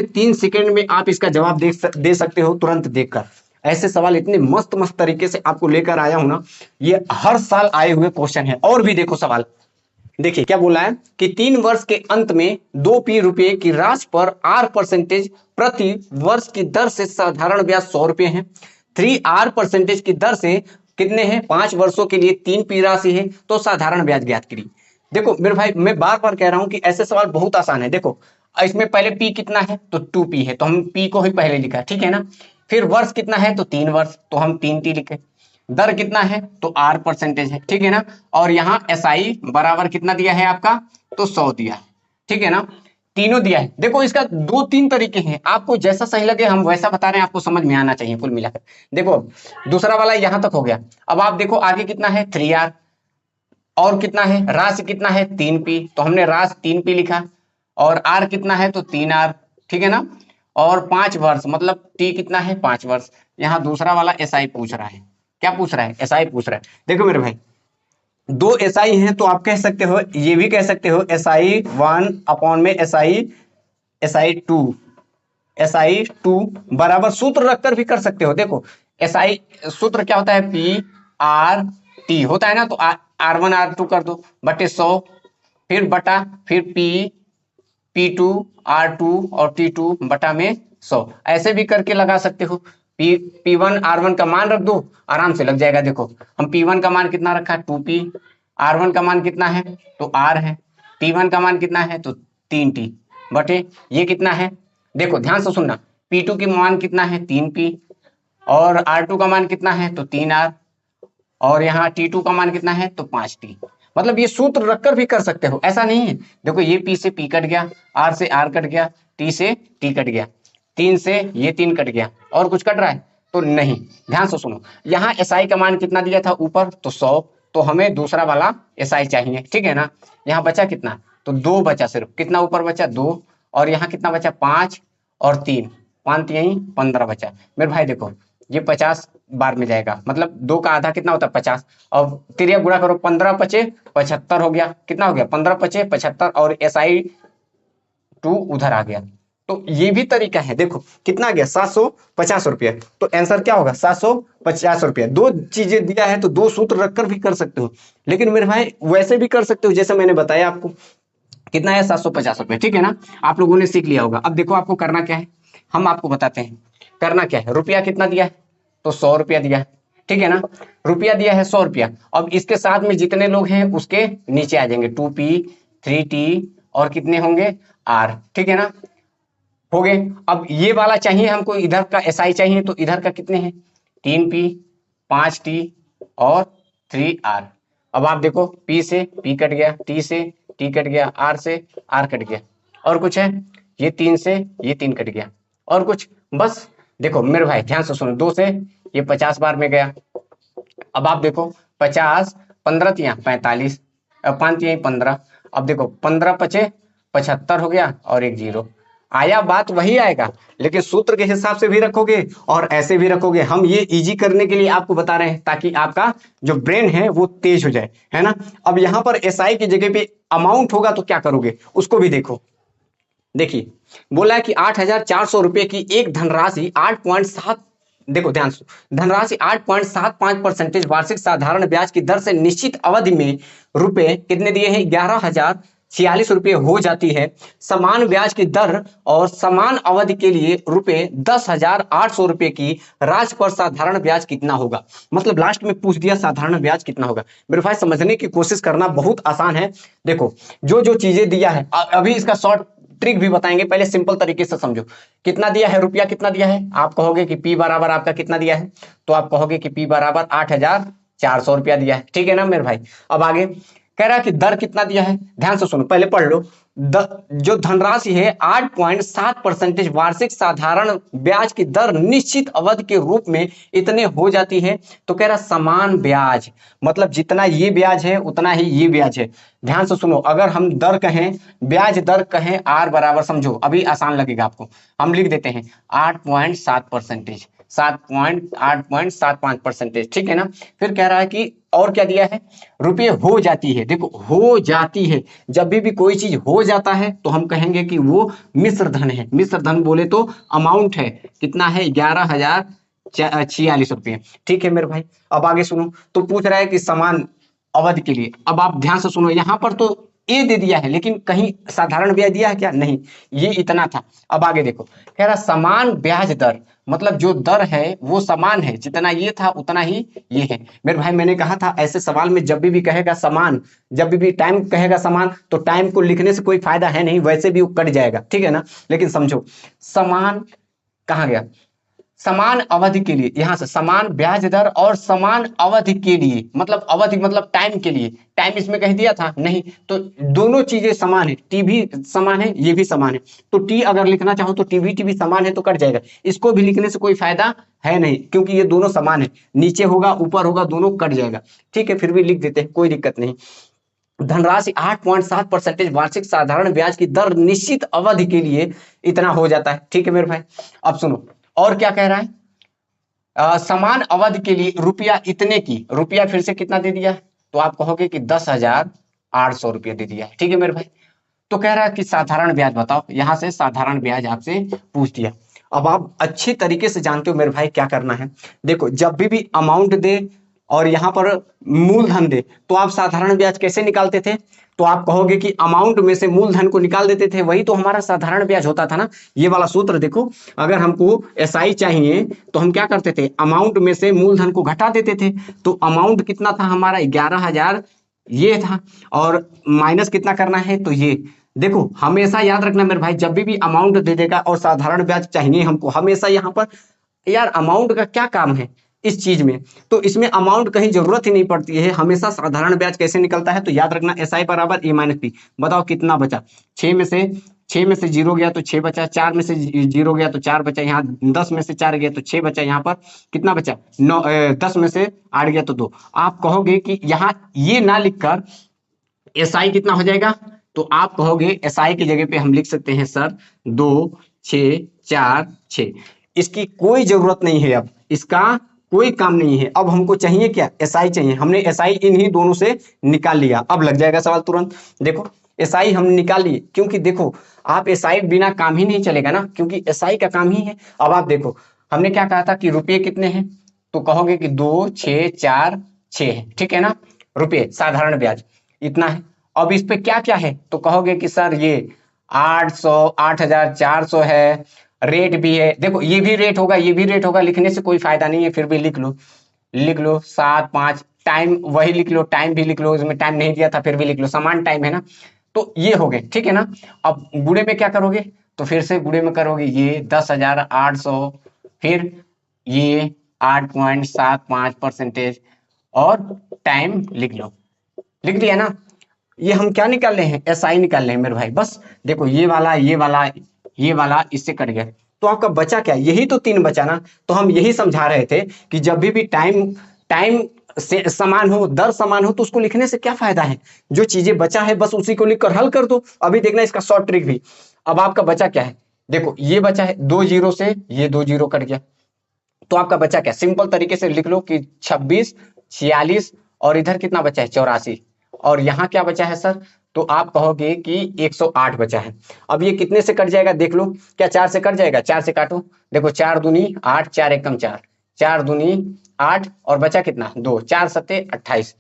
3 सेकंड में आप इसका जवाब दे सकते हो, तुरंत देखकर। ऐसे सवाल इतने मस्त मस्त तरीके से आपको लेकर आया हूं ना, ये हर साल आए हुए क्वेश्चन है। और भी देखो सवाल, देखिए क्या बोला है कि 3 वर्ष के अंत में 2p रुपए की राशि पर आर परसेंटेज प्रति वर्ष की दर से साधारण ब्याज 100 रुपए है। 3r परसेंटेज की दर से कितने हैं, 5 वर्षों के लिए 3p राशि है, तो साधारण ब्याज ज्ञात करिए। देखो मेरे भाई मैं बार बार कह रहा हूं कि ऐसे सवाल बहुत आसान है। देखो इसमें पहले p कितना है, तो 2p है, तो हम p को ही पहले लिखा, ठीक है ना। फिर वर्ष कितना है, तो 3 वर्ष, तो हम 3t लिखे। दर कितना है, तो आर परसेंटेज है, ठीक है ना। और यहाँ एसआई बराबर कितना दिया है आपका, तो 100 दिया है, ठीक है ना। तीनों दिया है। देखो इसका 2-3 तरीके हैं, आपको जैसा सही लगे हम वैसा बता रहे हैं, आपको समझ में आना चाहिए कुल मिलाकर। देखो दूसरा वाला यहां तक हो गया। अब आप देखो आगे कितना है, 3r, और कितना है, राशि कितना है, 3p, तो हमने राशि 3p लिखा। और आर कितना है, तो 3r, ठीक है ना। और 5 वर्ष, मतलब टी कितना है, 5 वर्ष। यहाँ दूसरा वाला एसआई पूछ रहा है, क्या पूछ रहा है, एसआई पूछ रहा है। देखो मेरे भाई 2 एसआई हैं, तो आप कह सकते हो, ये भी कह सकते हो SI1 में SI2 बराबर सूत्र रखकर भी कर सकते हो। देखो SI सूत्र क्या होता है, P/R/T होता है ना, तो R1 R2 कर दो बटे 100, फिर बटा, फिर P2 R2 और T2 बटा में 100। ऐसे भी करके लगा सकते हो। P1 R1 का मान रख दो, आराम से लग जाएगा। देखो हम P1 का मान कितना रखा है, 2p, R1 का मान कितना है, तो R है, P1 का मान कितना है तो 3T बटे ये कितना है, देखो ध्यान से सुनना, P2 की मान कितना है 3P और R2 का मान कितना है तो 3R और यहाँ T2 का मान कितना है तो 5T। मतलब ये सूत्र रखकर भी कर सकते हो, ऐसा नहीं है। देखो ये P से P कट गया, R से R कट गया, T से T कट गया, 3 से ये 3 कट गया, और कुछ कट रहा है तो नहीं। ध्यान से सुनो, यहाँ SI का मान कितना दिया था ऊपर तो 100, तो हमें दूसरा वाला SI चाहिए, ठीक है ना। यहाँ बचा कितना तो 2 बचा, सिर्फ कितना ऊपर बचा 2, और यहाँ कितना बचा 5 और 3, 5 यहीं 15 बचा। मेरे भाई देखो ये 50 बार में जाएगा, मतलब 2 का आधा कितना होता है 50, और तिरिया गुणा करो, 15 पचे 75 हो गया, कितना हो गया 15 पचे 75, और SI2 उधर आ गया। तो ये भी तरीका है, देखो कितना गया 750 रुपया, तो आंसर क्या होगा 750 रुपया। दो चीजें दिया है तो दो सूत्र रखकर भी कर सकते हो, लेकिन मेरे भाई वैसे भी कर सकते हो जैसे मैंने बताया आपको। कितना है 750 रुपये, ठीक है ना, आप लोगों ने सीख लिया होगा। अब देखो आपको करना क्या है, हम आपको बताते हैं करना क्या है। रुपया कितना दिया है तो 100 रुपया दिया है, ठीक है ना, रुपया दिया है 100 रुपया। अब इसके साथ में जितने लोग हैं उसके नीचे आ जाएंगे 2P 3T और कितने होंगे R, ठीक है ना, हो गए। अब ये वाला चाहिए हमको, इधर का SI चाहिए, तो इधर का कितने हैं 3P 5T और 3R। अब आप देखो P से P कट गया, T से T कट गया, R से R कट गया, और कुछ है ये 3 से ये 3 कट गया, और कुछ बस। देखो मेरे भाई ध्यान से सुनो, 2 से ये 50 बार में गया। अब आप देखो 50 15 तिया 45, 5 तिया 15, अब देखो 15 पचे 75 हो गया और एक 0 आया, बात वही आएगा, लेकिन सूत्र के हिसाब से भी रखोगे और ऐसे भी रखोगे। हम ये इजी करने के लिए आपको बता रहे हैं ताकि आपका जो ब्रेन है वो तेज हो जाए, है ना। अब यहां पर SI की जगह पे अमाउंट होगा तो क्या करोगे उसको भी देखो। देखिए बोला है कि 8,400 रुपए की एक धनराशि 8.7, देखो ध्यान से, धनराशि 8.75% वार्षिक साधारण ब्याज की दर से निश्चित अवधि में रुपए कितने दिए हैं 11,046 रुपए हो जाती है। समान ब्याज की दर और समान अवधि के लिए रुपए 10,800 रुपए की राशि पर साधारण ब्याज कितना होगा। मतलब लास्ट में पूछ दिया साधारण ब्याज कितना होगा। मेरे भाई समझने की कोशिश करना बहुत आसान है। देखो जो जो चीजें दिया है अभी इसका शॉर्ट ट्रिक भी बताएंगे, पहले सिंपल तरीके से समझो। कितना दिया है रुपया, कितना दिया है, आप कहोगे कि P बराबर आपका कितना दिया है, तो आप कहोगे कि P बराबर 8,400 रुपया दिया है, ठीक है ना मेरे भाई। अब आगे कह रहा है कि दर कितना दिया है, ध्यान से सुनो पहले पढ़ लो। जो धनराशि है 8.7% वार्षिक साधारण ब्याज की दर निश्चित अवधि के रूप में इतने हो जाती है। तो कह रहा समान ब्याज, मतलब जितना ये ब्याज है उतना ही ये ब्याज है। ध्यान से सुनो, अगर हम दर कहें, ब्याज दर कहें R बराबर, समझो अभी आसान लगेगा आपको, हम लिख देते हैं 8.7%, 8.75%, ठीक है ना। फिर कह रहा है कि और क्या दिया है, रुपये हो जाती है। देखो हो जाती है, जब भी कोई चीज हो जाता है तो हम कहेंगे कि वो मिश्र धन है। मिश्र धन बोले तो अमाउंट है, कितना है 11,046 रुपये, ठीक है मेरे भाई। अब आगे सुनो, तो पूछ रहा है कि समान अवधि के लिए। अब आप ध्यान से सुनो, यहां पर तो ए दे दिया है लेकिन कहीं साधारण ब्याज दिया है क्या, नहीं, ये इतना था। अब आगे देखो कह रहा समान ब्याज दर, मतलब जो दर है वो समान है, जितना ये था उतना ही ये है। मेरे भाई मैंने कहा था ऐसे सवाल में जब भी कहेगा समान, जब भी टाइम कहेगा समान, तो टाइम को लिखने से कोई फायदा है नहीं, वैसे भी वो कट जाएगा, ठीक है ना। लेकिन समझो समान कहाँ गया, समान अवधि के लिए, यहां से समान ब्याज दर और समान अवधि के लिए, मतलब अवधि मतलब टाइम के लिए, टाइम इसमें कह दिया था नहीं, तो दोनों चीजें समान है, टी भी समान है ये भी समान है, तो टी अगर लिखना चाहो तो टी भी समान है तो कट जाएगा, इसको भी लिखने से कोई फायदा है नहीं क्योंकि ये दोनों समान है, नीचे होगा ऊपर होगा दोनों कट जाएगा, ठीक है। फिर भी लिख देते हैं, कोई दिक्कत नहीं। धनराशि 8.7% वार्षिक साधारण ब्याज की दर निश्चित अवधि के लिए इतना हो जाता है, ठीक है मेरे भाई। अब सुनो और क्या कह रहा है, समान अवधि के लिए रुपया इतने की, रुपया फिर से कितना दे दिया, तो आप कहोगे कि 10,800 रुपया दे दिया, ठीक है मेरे भाई। तो कह रहा है कि साधारण ब्याज बताओ, यहां से साधारण ब्याज आपसे पूछ दिया। अब आप अच्छे तरीके से जानते हो मेरे भाई क्या करना है। देखो जब भी अमाउंट दे और यहां पर मूलधन दे तो आप साधारण ब्याज कैसे निकालते थे, तो आप कहोगे कि अमाउंट में से मूलधन को निकाल देते थे, वही तो हमारा साधारण ब्याज होता था ना। ये वाला सूत्र देखो, अगर हमको SI चाहिए तो हम क्या करते थे, अमाउंट में से मूलधन को घटा देते थे, तो अमाउंट कितना था हमारा 11,000 ये था, और माइनस कितना करना है, तो ये देखो हमेशा याद रखना मेरे भाई, जब भी अमाउंट दे देगा और साधारण ब्याज चाहिए हमको, हमेशा यहाँ पर यार अमाउंट का क्या काम है इस चीज में, तो इसमें अमाउंट कहीं जरूरत ही नहीं पड़ती है, हमेशा साधारण ब्याज कैसे निकलता है, तो याद रखना एस आई बराबर ए माइनस पी। बताओ कितना बचा, 6 में से 0 गया तो 6 बचा, 4 में से 0 गया तो 4 बचा, यहाँ 10 में से 4 गया तो 6 बचा, यहाँ पर कितना बचा 9, 10 में से 8 गया तो 2। आप कहोगे कि यहाँ ये ना लिखकर एस आई कितना हो जाएगा, तो आप कहोगे एस आई की जगह पे हम लिख सकते हैं सर 2 6 4 6। इसकी कोई जरूरत नहीं है, अब इसका कोई काम नहीं है। अब हमको चाहिए क्या, एसआई चाहिए, हमने एसआई इन्हीं दोनों से निकाल लिया। अब लग जाएगा सवाल तुरंत। देखो एसआई हम निकाल लिए, क्योंकि देखो आप एसआई बिना काम ही नहीं चलेगा ना, क्योंकि एसआई का काम ही है। अब आप देखो हमने क्या कहा था कि रुपये कितने हैं, तो कहोगे कि 2 6 4 6 है, ठीक है ना, रुपये साधारण ब्याज इतना है। अब इस पे क्या क्या है, तो कहोगे कि सर ये 800 8400 है, रेट भी है, देखो ये भी रेट होगा ये भी रेट होगा, लिखने से कोई फायदा नहीं है, फिर भी लिख लो 7 5, टाइम वही लिख लो, टाइम भी लिख लो, इसमें टाइम नहीं दिया था फिर भी लिख लो, समान टाइम है ना, तो ये हो गए, ठीक है ना। अब गुणे में क्या करोगे, तो फिर से गुणे में करोगे ये 10,800, फिर ये 8.75% और टाइम लिख लो, लिख दिया ना। ये हम क्या निकाल रहे हैं, एस आई निकाल रहे हैं मेरे भाई, बस देखो ये वाला ये वाला इससे कट गया, तो आपका बचा क्या, यही तो 3 बचा ना। तो हम यही समझा रहे थे कि जब भी टाइम टाइम से समान हो, दर समान हो, तो उसको लिखने से क्या फायदा है, जो चीजें बचा है बस उसी को लिखकर हल कर दो। अभी देखना इसका शॉर्ट ट्रिक भी। अब आपका बचा क्या है, देखो ये बचा है 2 जीरो से, ये 2 जीरो कट गया, तो आपका बचा क्या, सिंपल तरीके से लिख लो कि 26 46 और इधर कितना बचा है 84, और यहाँ क्या बचा है सर, तो आप कहोगे कि 108 बचा है। अब ये कितने से कट जाएगा देख लो, क्या 4 से कट जाएगा, 4 से काटो, देखो 4 दूनी 8, 4 एकम 4, 4 दूनी 8 और बचा कितना 2, 4 सत्ते 28।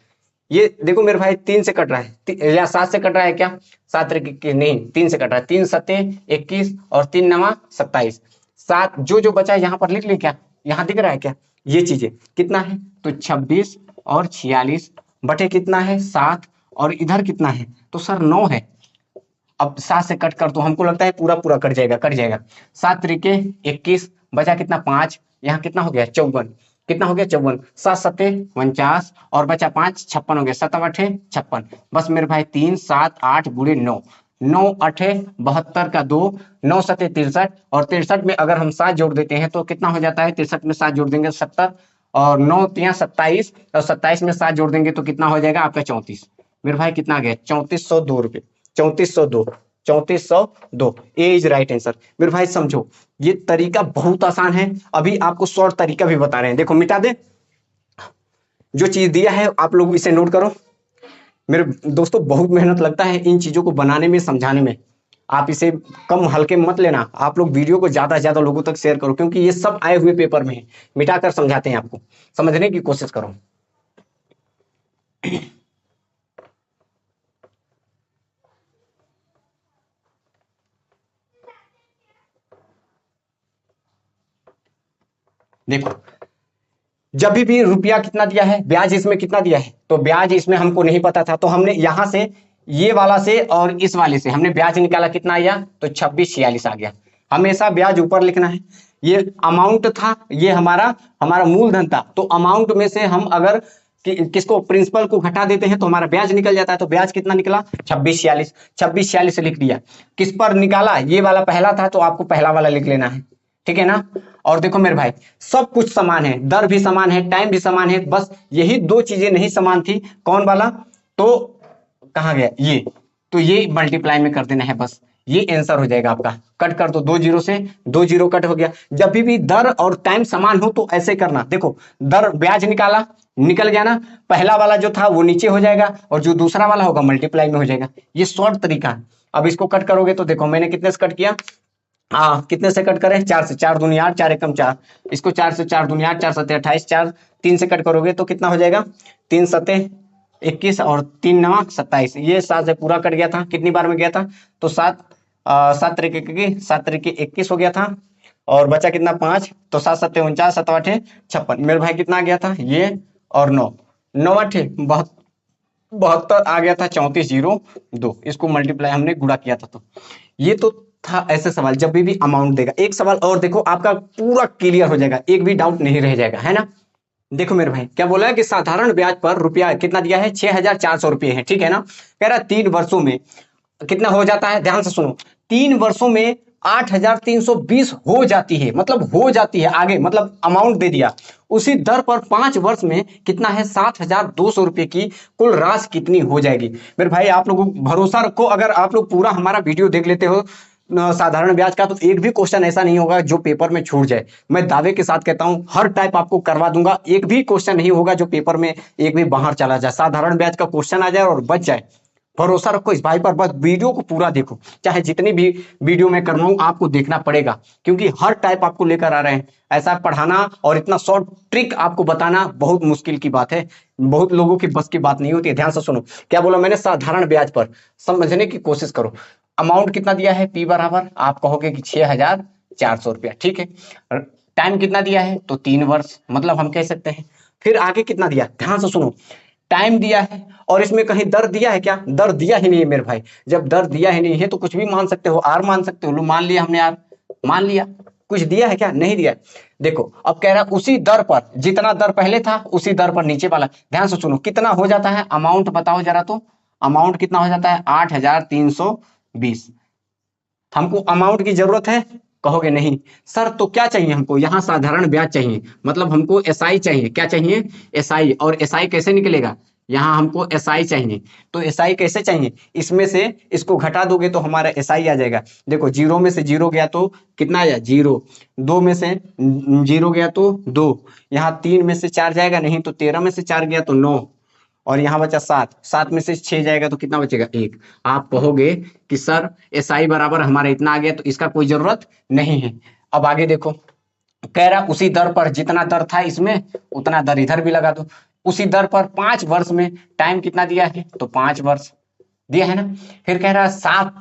ये देखो मेरे भाई 3 से कट रहा है या 7 से कट रहा है, क्या 7 नहीं 3 से कट रहा है, 3 सत्ते 21 और 3 नवा 27, 7 जो बचा है यहाँ पर लिख ली, क्या यहाँ दिख रहा है क्या, ये चीजें कितना है, तो 26 और 46 बटे कितना है 7, और इधर कितना है, तो सर 9 है। अब 7 से कट कर तो हमको लगता है पूरा पूरा कट जाएगा 7 तरीके 21, बचा कितना 5, यहाँ कितना हो गया 54, कितना हो गया 54, 7 सत्ते 49 और बचा 5 56 हो गया, 7 8 56। बस मेरे भाई 3 7 8 गुणे 9, 9 8 72 का 2, 9 सत्ते 63 और 63 में अगर हम 7 जोड़ देते हैं तो कितना हो जाता है, 63 में 7 जोड़ देंगे 70 और 9 3 27 और 27 में 7 जोड़ देंगे तो कितना हो जाएगा आपका 34। मेरे भाई कितना आ गया 3402 रुपये, 3402, 3402, ए इज राइट आंसर। मेरे भाई समझो ये तरीका बहुत आसान है, अभी आपको शॉर्ट तरीका भी बता रहे हैं, देखो मिटा दे, जो चीज दिया है आप लोग इसे नोट करो। मेरे दोस्तों बहुत मेहनत लगता है इन चीजों को बनाने में समझाने में, आप इसे कम हल्के मत लेना, आप लोग वीडियो को ज्यादा से ज्यादा लोगों तक शेयर करो, क्योंकि ये सब आए हुए पेपर में है, मिटाकर समझाते हैं, आपको समझने की कोशिश करो। देखो जब भी रुपया कितना दिया है, ब्याज इसमें कितना दिया है, तो ब्याज इसमें हमको नहीं पता था, तो हमने यहां से ये वाला से और इस वाले से हमने ब्याज निकाला, कितना आया, तो 26 46 आ गया। हमेशा ब्याज ऊपर लिखना है, ये अमाउंट था, ये हमारा मूलधन था, तो अमाउंट में से हम अगर किसको प्रिंसिपल को घटा देते हैं तो हमारा ब्याज निकल जाता है, तो ब्याज कितना निकला 26 46, 26 46 लिख दिया। किस पर निकाला, ये वाला पहला था तो आपको पहला वाला लिख लेना है, ठीक है ना। और देखो मेरे भाई सब कुछ समान है, दर भी समान है, टाइम भी समान है, बस यही 2 चीजें नहीं समान थी, कौन वाला, तो कहाँ गया ये, तो ये मल्टीप्लाई में कर देना है, बस ये आंसर हो जाएगा आपका। कट कर दो 2 जीरो से, 2 जीरो कट हो गया। जब भी दर और टाइम समान हो तो ऐसे करना, देखो दर ब्याज निकाला, निकल गया ना, पहला वाला जो था वो नीचे हो जाएगा और जो दूसरा वाला होगा मल्टीप्लाई में हो जाएगा, ये शॉर्ट तरीका है। अब इसको कट करोगे तो देखो मैंने कितने से कट किया, कितने से कट करें, 4 से, 4 दूनी 8, 4 एकम 4, इसको 4 से 4 दूनी 8, 4 सत्ते 28, 4 3 से कट करोगे तो कितना हो जाएगा, 3 सत्ते 21 और 3 नवा 27, ये 7 से पूरा कट गया था, कितनी बार में गया था, तो 7 7 तरीके 21 हो गया था और बचा कितना 5, तो 7 सत्ते 49, 7 8 56, मेरे भाई कितना आ गया था ये, और 9 9 8 बहुत 72 आ गया था 3402, इसको मल्टीप्लाई हमने गुणा किया था। तो ये तो था ऐसे सवाल जब भी अमाउंट देगा। एक सवाल और देखो, आपका पूरा क्लियर हो जाएगा, एक भी डाउट नहीं रह जाएगा, है ना। देखो मेरे भाई क्या बोला है कि साधारण ब्याज पर रुपया कितना दिया है, 6400 रुपये है, ठीक है ना। कह रहा 3 वर्षों में कितना हो जाता है, ध्यान से सुनो, 3 वर्षों में 8320 हो जाती है, मतलब हो जाती है आगे, मतलब अमाउंट दे दिया। उसी दर पर 5 वर्ष में कितना है, 7200 रुपये की कुल राशि कितनी हो जाएगी। मेरे भाई आप लोगों को भरोसा रखो, अगर आप लोग पूरा हमारा वीडियो देख लेते हो साधारण ब्याज का, तो एक भी क्वेश्चन ऐसा नहीं होगा जो पेपर में छूट जाए। मैं दावे के साथ कहता हूं हर टाइप आपको करवा दूंगा, एक भी क्वेश्चन नहीं होगा जो पेपर में एक भी बाहर चला जाए, साधारण ब्याज का क्वेश्चन आ जाए और बच जाए। भरोसा रखो इस भाई पर, बस वीडियो को पूरा देखो, चाहे जितनी भी वीडियो मैं करवाऊं आपको देखना पड़ेगा, क्योंकि हर टाइप आपको लेकर आ रहे हैं। ऐसा पढ़ाना और इतना शॉर्ट ट्रिक आपको बताना बहुत मुश्किल की बात है, बहुत लोगों की बस की बात नहीं होती है। ध्यान से सुनो क्या बोला मैंने, साधारण ब्याज पर समझने की कोशिश करो। अमाउंट कितना दिया है, पी बराबर आप कहोगे कि 6400 रुपया, ठीक है। टाइम कितना दिया है, तो 3 वर्ष, मतलब हम कह सकते हैं। फिर आगे कितना दिया, ध्यान से सुनो, टाइम दिया है और इसमें कहीं दर दिया है क्या, दर दिया ही नहीं है मेरे भाई। जब दर दिया ही नहीं है तो कुछ भी मान सकते हो, आर मान सकते हो, लो मान लिया हमने आर, मान लिया। कुछ दिया है क्या, नहीं दिया। देखो अब कह रहा है उसी दर पर, जितना दर पहले था उसी दर पर नीचे वाला। ध्यान से सुनो कितना हो जाता है, अमाउंट बताओ जरा, तो अमाउंट कितना हो जाता है, 8320। हमको अमाउंट की जरूरत है, कहोगे नहीं सर तो क्या चाहिए हमको, यहाँ साधारण ब्याज चाहिए, मतलब हमको एसआई चाहिए। क्या चाहिए, एसआई। और एसआई कैसे निकलेगा, यहाँ हमको एसआई चाहिए। तो एसआई कैसे चाहिए, इसमें से इसको घटा दोगे तो हमारा एसआई आ जाएगा। देखो 0 में से 0 गया तो कितना आया, 0। 2 में से 0 गया तो 2, यहाँ 3 में से 4 जाएगा नहीं, तो 13 में से 4 गया तो 9, और यहाँ बचा 7, 7 में से 6 जाएगा तो कितना बचेगा, 1। आप कहोगे कि सर एसआई बराबर हमारा इतना आ गया, तो इसका कोई जरूरत नहीं है। अब आगे देखो, कह रहा उसी दर पर, जितना दर था इसमें उतना दर इधर भी लगा दो। उसी दर पर 5 वर्ष में, टाइम कितना दिया है, तो 5 वर्ष दिया है ना। फिर कह रहा 7,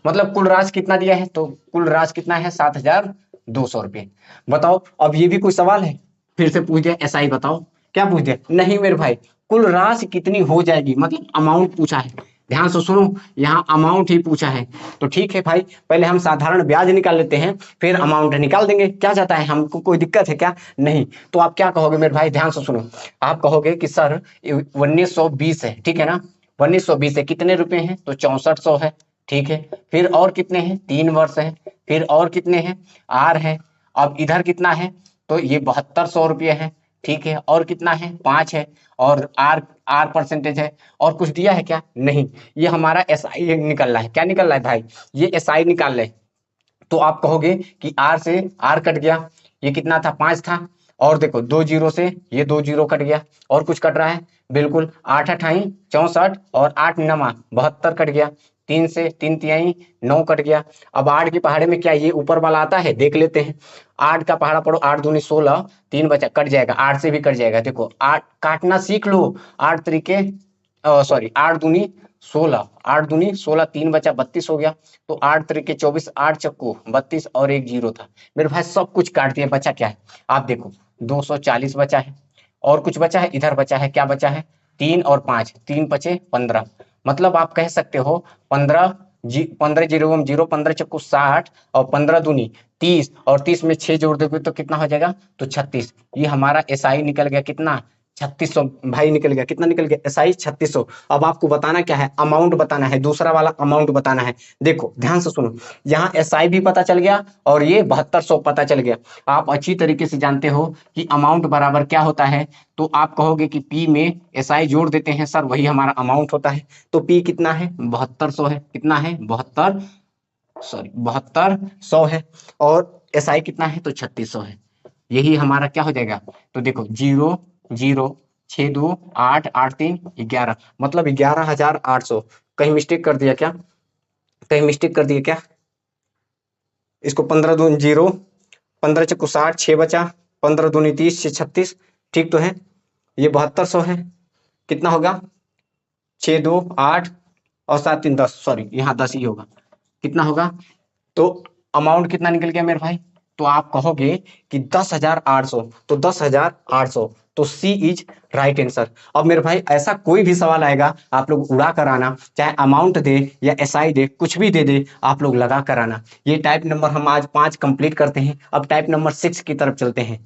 मतलब कुल राशि कितना दिया है, तो कुल राशि कितना है, 7200 रुपये। बताओ अब ये भी कोई सवाल है, फिर से पूछ दिया एसआई बताओ, क्या पूछ दिया, नहीं मेरे भाई कुल राशि कितनी हो जाएगी, मतलब अमाउंट पूछा है। ध्यान से सुनो, यहाँ अमाउंट ही पूछा है। तो ठीक है भाई, पहले हम साधारण ब्याज निकाल लेते हैं, फिर अमाउंट निकाल देंगे, क्या जाता है, हमको कोई दिक्कत है क्या, नहीं। तो आप क्या कहोगे मेरे भाई, ध्यान से सुनो, आप कहोगे कि सर 1920 है, ठीक है ना। 1920 है, कितने रुपए हैं, तो 6400 है, ठीक है। फिर और कितने हैं, 3 वर्ष है। फिर और कितने हैं, आर है। अब इधर कितना है, तो ये 7200 रुपये है, ठीक है। और कितना है, 5 है। और आर आर परसेंटेज है। और कुछ दिया है क्या, नहीं। ये हमारा एसआई निकल रहा है, क्या निकल रहा है भाई, ये एसआई निकाल रहे। तो आप कहोगे कि आर से आर कट गया, ये कितना था, 5 था। और देखो 2 जीरो से ये 2 जीरो कट गया, और कुछ कट रहा है, बिल्कुल 8 अठाई 64 और 8 नमा 72 कट गया। 3 से 3 तिहाई 9 कट गया। अब 8 की पहाड़े में क्या ये ऊपर वाला आता है, देख लेते हैं। 8 का पहाड़ा पढ़ो, 8 दूनी 16, 3 बचा, कट जाएगा, 8 से भी कट जाएगा। देखो 8 काटना सीख लो, 8 तरीके सॉरी 8 दूनी 16, 8 दूनी 16, 3 बचा 32 हो गया। तो 8 तरीके 24, 8 चक्कू 32 और 1 जीरो था। मेरे भाई सब कुछ काट दिया, बचा क्या है, आप देखो 240 बचा है। और कुछ बचा है, इधर बचा है, क्या बचा है, 3 और 5, 3 बचे 15। मतलब आप कह सकते हो 15 15 जीरो 0, 15 चक्कू 60 और 15 दूनी 30, और 30 में 6 जोड़ दोगे तो कितना हो जाएगा, तो 36। ये हमारा एसआई निकल गया, कितना, 3600 भाई निकल गया, कितना निकल गया, एसआई 3600। अब आपको बताना क्या है, अमाउंट बताना है, दूसरा वाला अमाउंट बताना है। देखो ध्यान से सुनो, यहाँ एसआई भी पता चल गया और ये 7200 पता चल गया। आप अच्छी तरीके से जानते हो कि अमाउंट बराबर क्या होता है। तो आप कहोगे कि पी में एसआई जोड़ देते हैं सर, वही हमारा अमाउंट होता है। तो पी कितना है, 7200 है, कितना है, 7200 है। और एसआई कितना है, तो 3600 है। यही हमारा क्या हो जाएगा, तो देखो 0 0 6 2 8 8 3 11, मतलब 11800। कहीं मिस्टेक कर दिया क्या, कहीं मिस्टेक कर दिया क्या, इसको 15 दूनी 0, 15 चक्कू 60, 6 बचा, 15 दूनी 30, 6 36, ठीक तो है। ये 7200 है, कितना होगा, 6 2 8 और 7 3 10, सॉरी यहाँ 10 ही होगा, कितना होगा। तो अमाउंट कितना निकल गया मेरे भाई, तो आप कहोगे कि 10,800, तो 10,800, तो सी इज राइट आंसर। अब मेरे भाई ऐसा कोई भी सवाल आएगा आप लोग उड़ा कर आना, चाहे अमाउंट दे या एसआई दे, कुछ भी दे दे, आप लोग लगा कर आना। ये टाइप नंबर हम आज 5 कंप्लीट करते हैं। अब टाइप नंबर 6 की तरफ चलते हैं।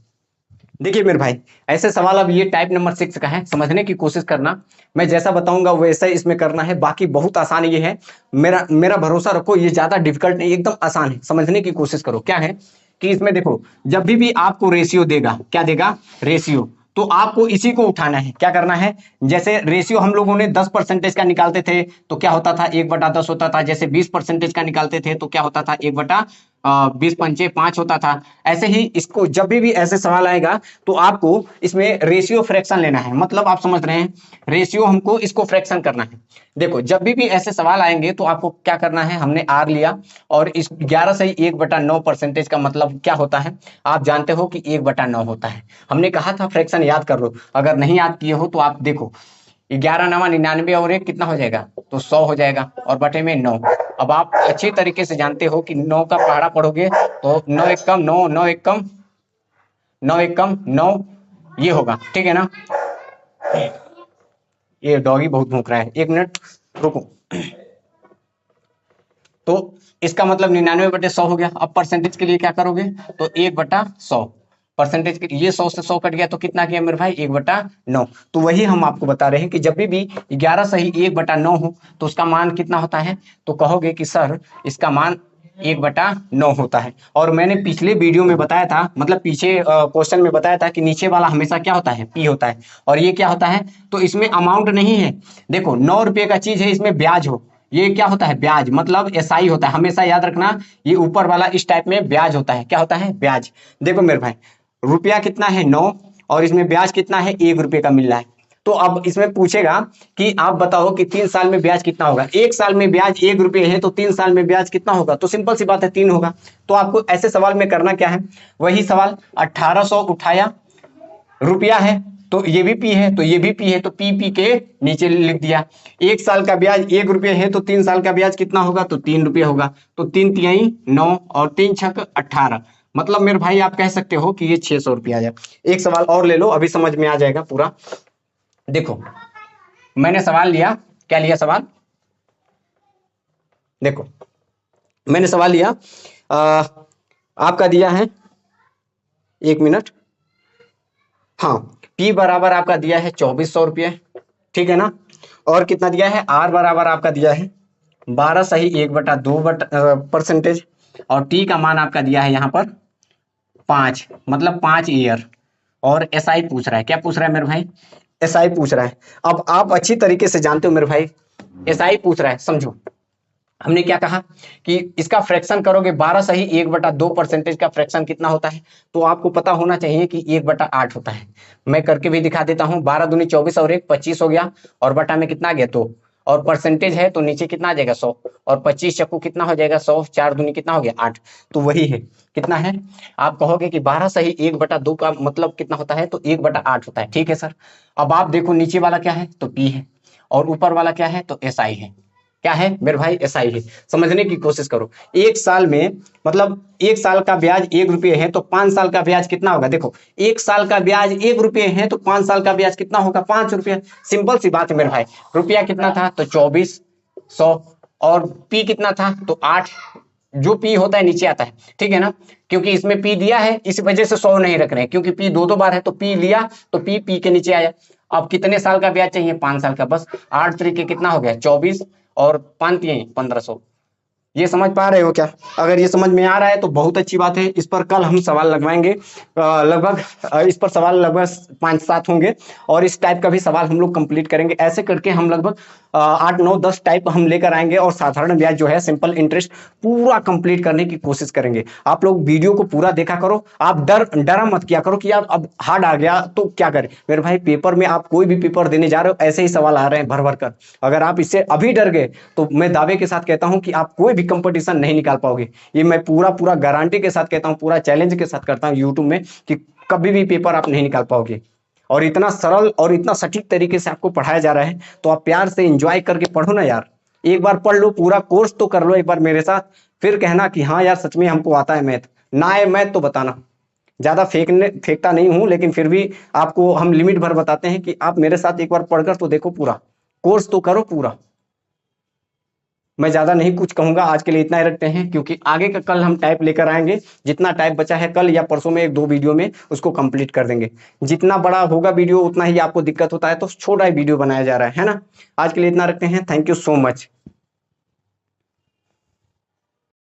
देखिए मेरे भाई, ऐसे सवाल अब ये टाइप नंबर 6 का है, समझने की कोशिश करना। मैं जैसा बताऊंगा वैसा ही इसमें करना है, बाकी बहुत आसान ये है। मेरा मेरा भरोसा रखो, ये ज्यादा डिफिकल्ट नहीं, एकदम आसान है, समझने की कोशिश करो। क्या है कि इसमें देखो, जब भी आपको रेशियो देगा, क्या देगा, रेशियो, तो आपको इसी को उठाना है। क्या करना है, जैसे रेशियो हम लोगों ने 10% का निकालते थे तो क्या होता था, 1/10 होता था। जैसे 20% का निकालते थे तो क्या होता था, 1/20 पंचे 5 होता था। ऐसे ही इसको जब भी ऐसे सवाल आएगा तो आपको इसमें रेशियो फ्रैक्शन लेना है। मतलब आप समझ रहे हैं, रेशियो हमको इसको फ्रैक्शन करना है। देखो जब भी ऐसे सवाल आएंगे तो आपको क्या करना है, हमने आर लिया और इस 11 से 1/9% का मतलब क्या होता है, आप जानते हो कि 1/9 होता है। हमने कहा था फ्रैक्शन याद कर लो, अगर नहीं याद किए हो तो आप देखो, 11 9 99 और 1 कितना हो जाएगा, तो 100 हो जाएगा, और बटे में 9। अब आप अच्छी तरीके से जानते हो कि 9 का पहाड़ा पढ़ोगे तो 9 एक कम 9, 9 एक कम 9, एक कम 9, ये होगा, ठीक है ना। ये डॉगी बहुत भूख रहा है, 1 मिनट रुको। तो इसका मतलब 99/100 हो गया। अब परसेंटेज के लिए क्या करोगे, तो 1/100 परसेंटेज के, ये 100 से 100 कट गया तो कितना किया मेरे भाई, 1/9। तो वही हम आपको बता रहे हैं कि जब भी 11 सही 1/9 हो तो उसका मान कितना होता है, तो कहोगे कि सर इसका मान 1/9 होता है। और मैंने पिछले वीडियो में बताया था, मतलब पीछे क्वेश्चन में बताया था कि नीचे वाला हमेशा क्या होता है, पी होता है, और ये क्या होता है, तो इसमें अमाउंट नहीं है। देखो 9 रुपये का चीज है, इसमें ब्याज हो, ये क्या होता है, ब्याज, मतलब एसआई होता है। हमेशा याद रखना, ये ऊपर वाला इस टाइप में ब्याज होता है। क्या होता है, ब्याज। देखो मेरे भाई, रुपया कितना है 9, और इसमें ब्याज कितना है, 1 रुपये का मिल रहा है। तो अब इसमें पूछेगा कि आप बताओ कि 3 साल में ब्याज कितना होगा। 1 साल में ब्याज 1 रुपये है तो 3 साल में ब्याज कितना होगा, तो सिंपल सी बात है 3 होगा। तो आपको ऐसे सवाल में करना क्या है, वही सवाल, 1800 उठाया, रुपया है तो ये भी पी है, तो ये भी पी है, तो पी पी के नीचे लिख दिया। 1 साल का ब्याज 1 रुपये है तो 3 साल का ब्याज कितना होगा, तो 3 रुपये होगा। तो 3 तिहाई 9 और 3 छक 18, मतलब मेरे भाई आप कह सकते हो कि ये 600 रुपया आ जाए। एक सवाल और ले लो, अभी समझ में आ जाएगा पूरा। देखो मैंने सवाल लिया, क्या लिया सवाल, देखो मैंने सवाल लिया, आपका दिया है, 1 मिनट, हाँ, P बराबर आपका दिया है 2400 रुपये, ठीक है ना। और कितना दिया है, R बराबर आपका दिया है 12 सही 1/2%, और T का मान आपका दिया है यहाँ पर 5, मतलब 5 ईयर। और SI पूछ रहा है, क्या पूछ रहा है मेरे भाई, SI पूछ रहा है। अब आप अच्छी तरीके से जानते हो मेरे भाई, SI पूछ रहा है, समझो हमने क्या कहा कि इसका फ्रैक्शन करोगे, 12 सही 1/2% का फ्रैक्शन कितना होता है, तो आपको पता होना चाहिए कि 1/8 होता है। मैं करके भी दिखा देता हूं, 12 दूनी 24 और 1 25 हो गया, और बटा में कितना आ गया 2, और परसेंटेज है तो नीचे कितना आ जाएगा 100, और 25 चक्कू कितना हो जाएगा 100, 4 दूनी कितना हो गया 8, तो वही है, कितना है, आप कहोगे कि 12 सही 1/2 का मतलब कितना होता है, तो 1/8 होता है, ठीक है सर। अब आप देखो नीचे वाला क्या है, तो P है, और ऊपर वाला क्या है, तो SI है। क्या है मेरे भाई, SI है। समझने की कोशिश करो, 1 साल में, मतलब 1 साल का ब्याज 1 रुपये है तो 5 साल का ब्याज कितना होगा, देखो 1 साल का ब्याज 1 रुपये है तो 5 साल का ब्याज कितना होगा, 5 रुपये। सिंपल सी बात है मेरे भाई, रुपया कितना था, तो 2400, और P कितना था, तो 8, जो P होता है नीचे आता है, ठीक है ना, क्योंकि इसमें P दिया है इस वजह से 100 नहीं रख रहे हैं, क्योंकि P दो बार है तो P लिया तो P के नीचे आया। अब कितने साल का ब्याज चाहिए, 5 साल का, बस 8 तरीके कितना हो गया 24, और 5 1500। ये समझ पा रहे हो क्या, अगर ये समझ में आ रहा है तो बहुत अच्छी बात है। इस पर कल हम सवाल लगवाएंगे, लगभग इस पर सवाल लगभग 5-7 होंगे, और इस टाइप का भी सवाल हम लोग कंप्लीट करेंगे। ऐसे करके हम लगभग 8 9 10 टाइप हम लेकर आएंगे, और साधारण ब्याज जो है सिंपल इंटरेस्ट पूरा कंप्लीट करने की कोशिश करेंगे। आप लोग वीडियो को पूरा देखा करो, आप डरा मत किया करो कि यार अब हार्ड आ गया तो क्या करें। मेरे भाई पेपर में आप कोई भी पेपर देने जा रहे हो, ऐसे ही सवाल आ रहे हैं भर भर कर, अगर आप इससे अभी डर गए तो मैं दावे के साथ कहता हूं कि आप कोई भी कंपटीशन नहीं निकाल पाओगे। ये मैं पूरा गारंटी के साथ कहता हूं, पूरा चैलेंज के साथ करता हूं यूट्यूब में, कि कभी भी पेपर आप नहीं निकाल पाओगे। और इतना सरल और इतना सटीक तरीके से आपको पढ़ाया जा रहा है, तो आप प्यार से एंजॉय करके पढ़ो ना यार। एक बार पढ़ लो, पूरा कोर्स तो कर लो एक बार मेरे साथ, फिर कहना कि हाँ यार सच में हमको आता है मैथ। ना आए मैथ तो बताना। ज्यादा फेंकता नहीं हूं, लेकिन फिर भी आपको हम लिमिट भर बताते हैं कि आप मेरे साथ एक बार पढ़कर तो देखो, पूरा कोर्स तो करो पूरा। मैं ज्यादा नहीं कुछ कहूंगा, आज के लिए इतना ही रखते हैं, क्योंकि आगे का कल हम टाइप लेकर आएंगे। जितना टाइप बचा है कल या परसों में एक दो वीडियो में उसको कंप्लीट कर देंगे। जितना बड़ा होगा वीडियो उतना ही आपको दिक्कत होता है, तो छोटा ही वीडियो बनाया जा रहा है ना। आज के लिए इतना रखते हैं। Thank you so much.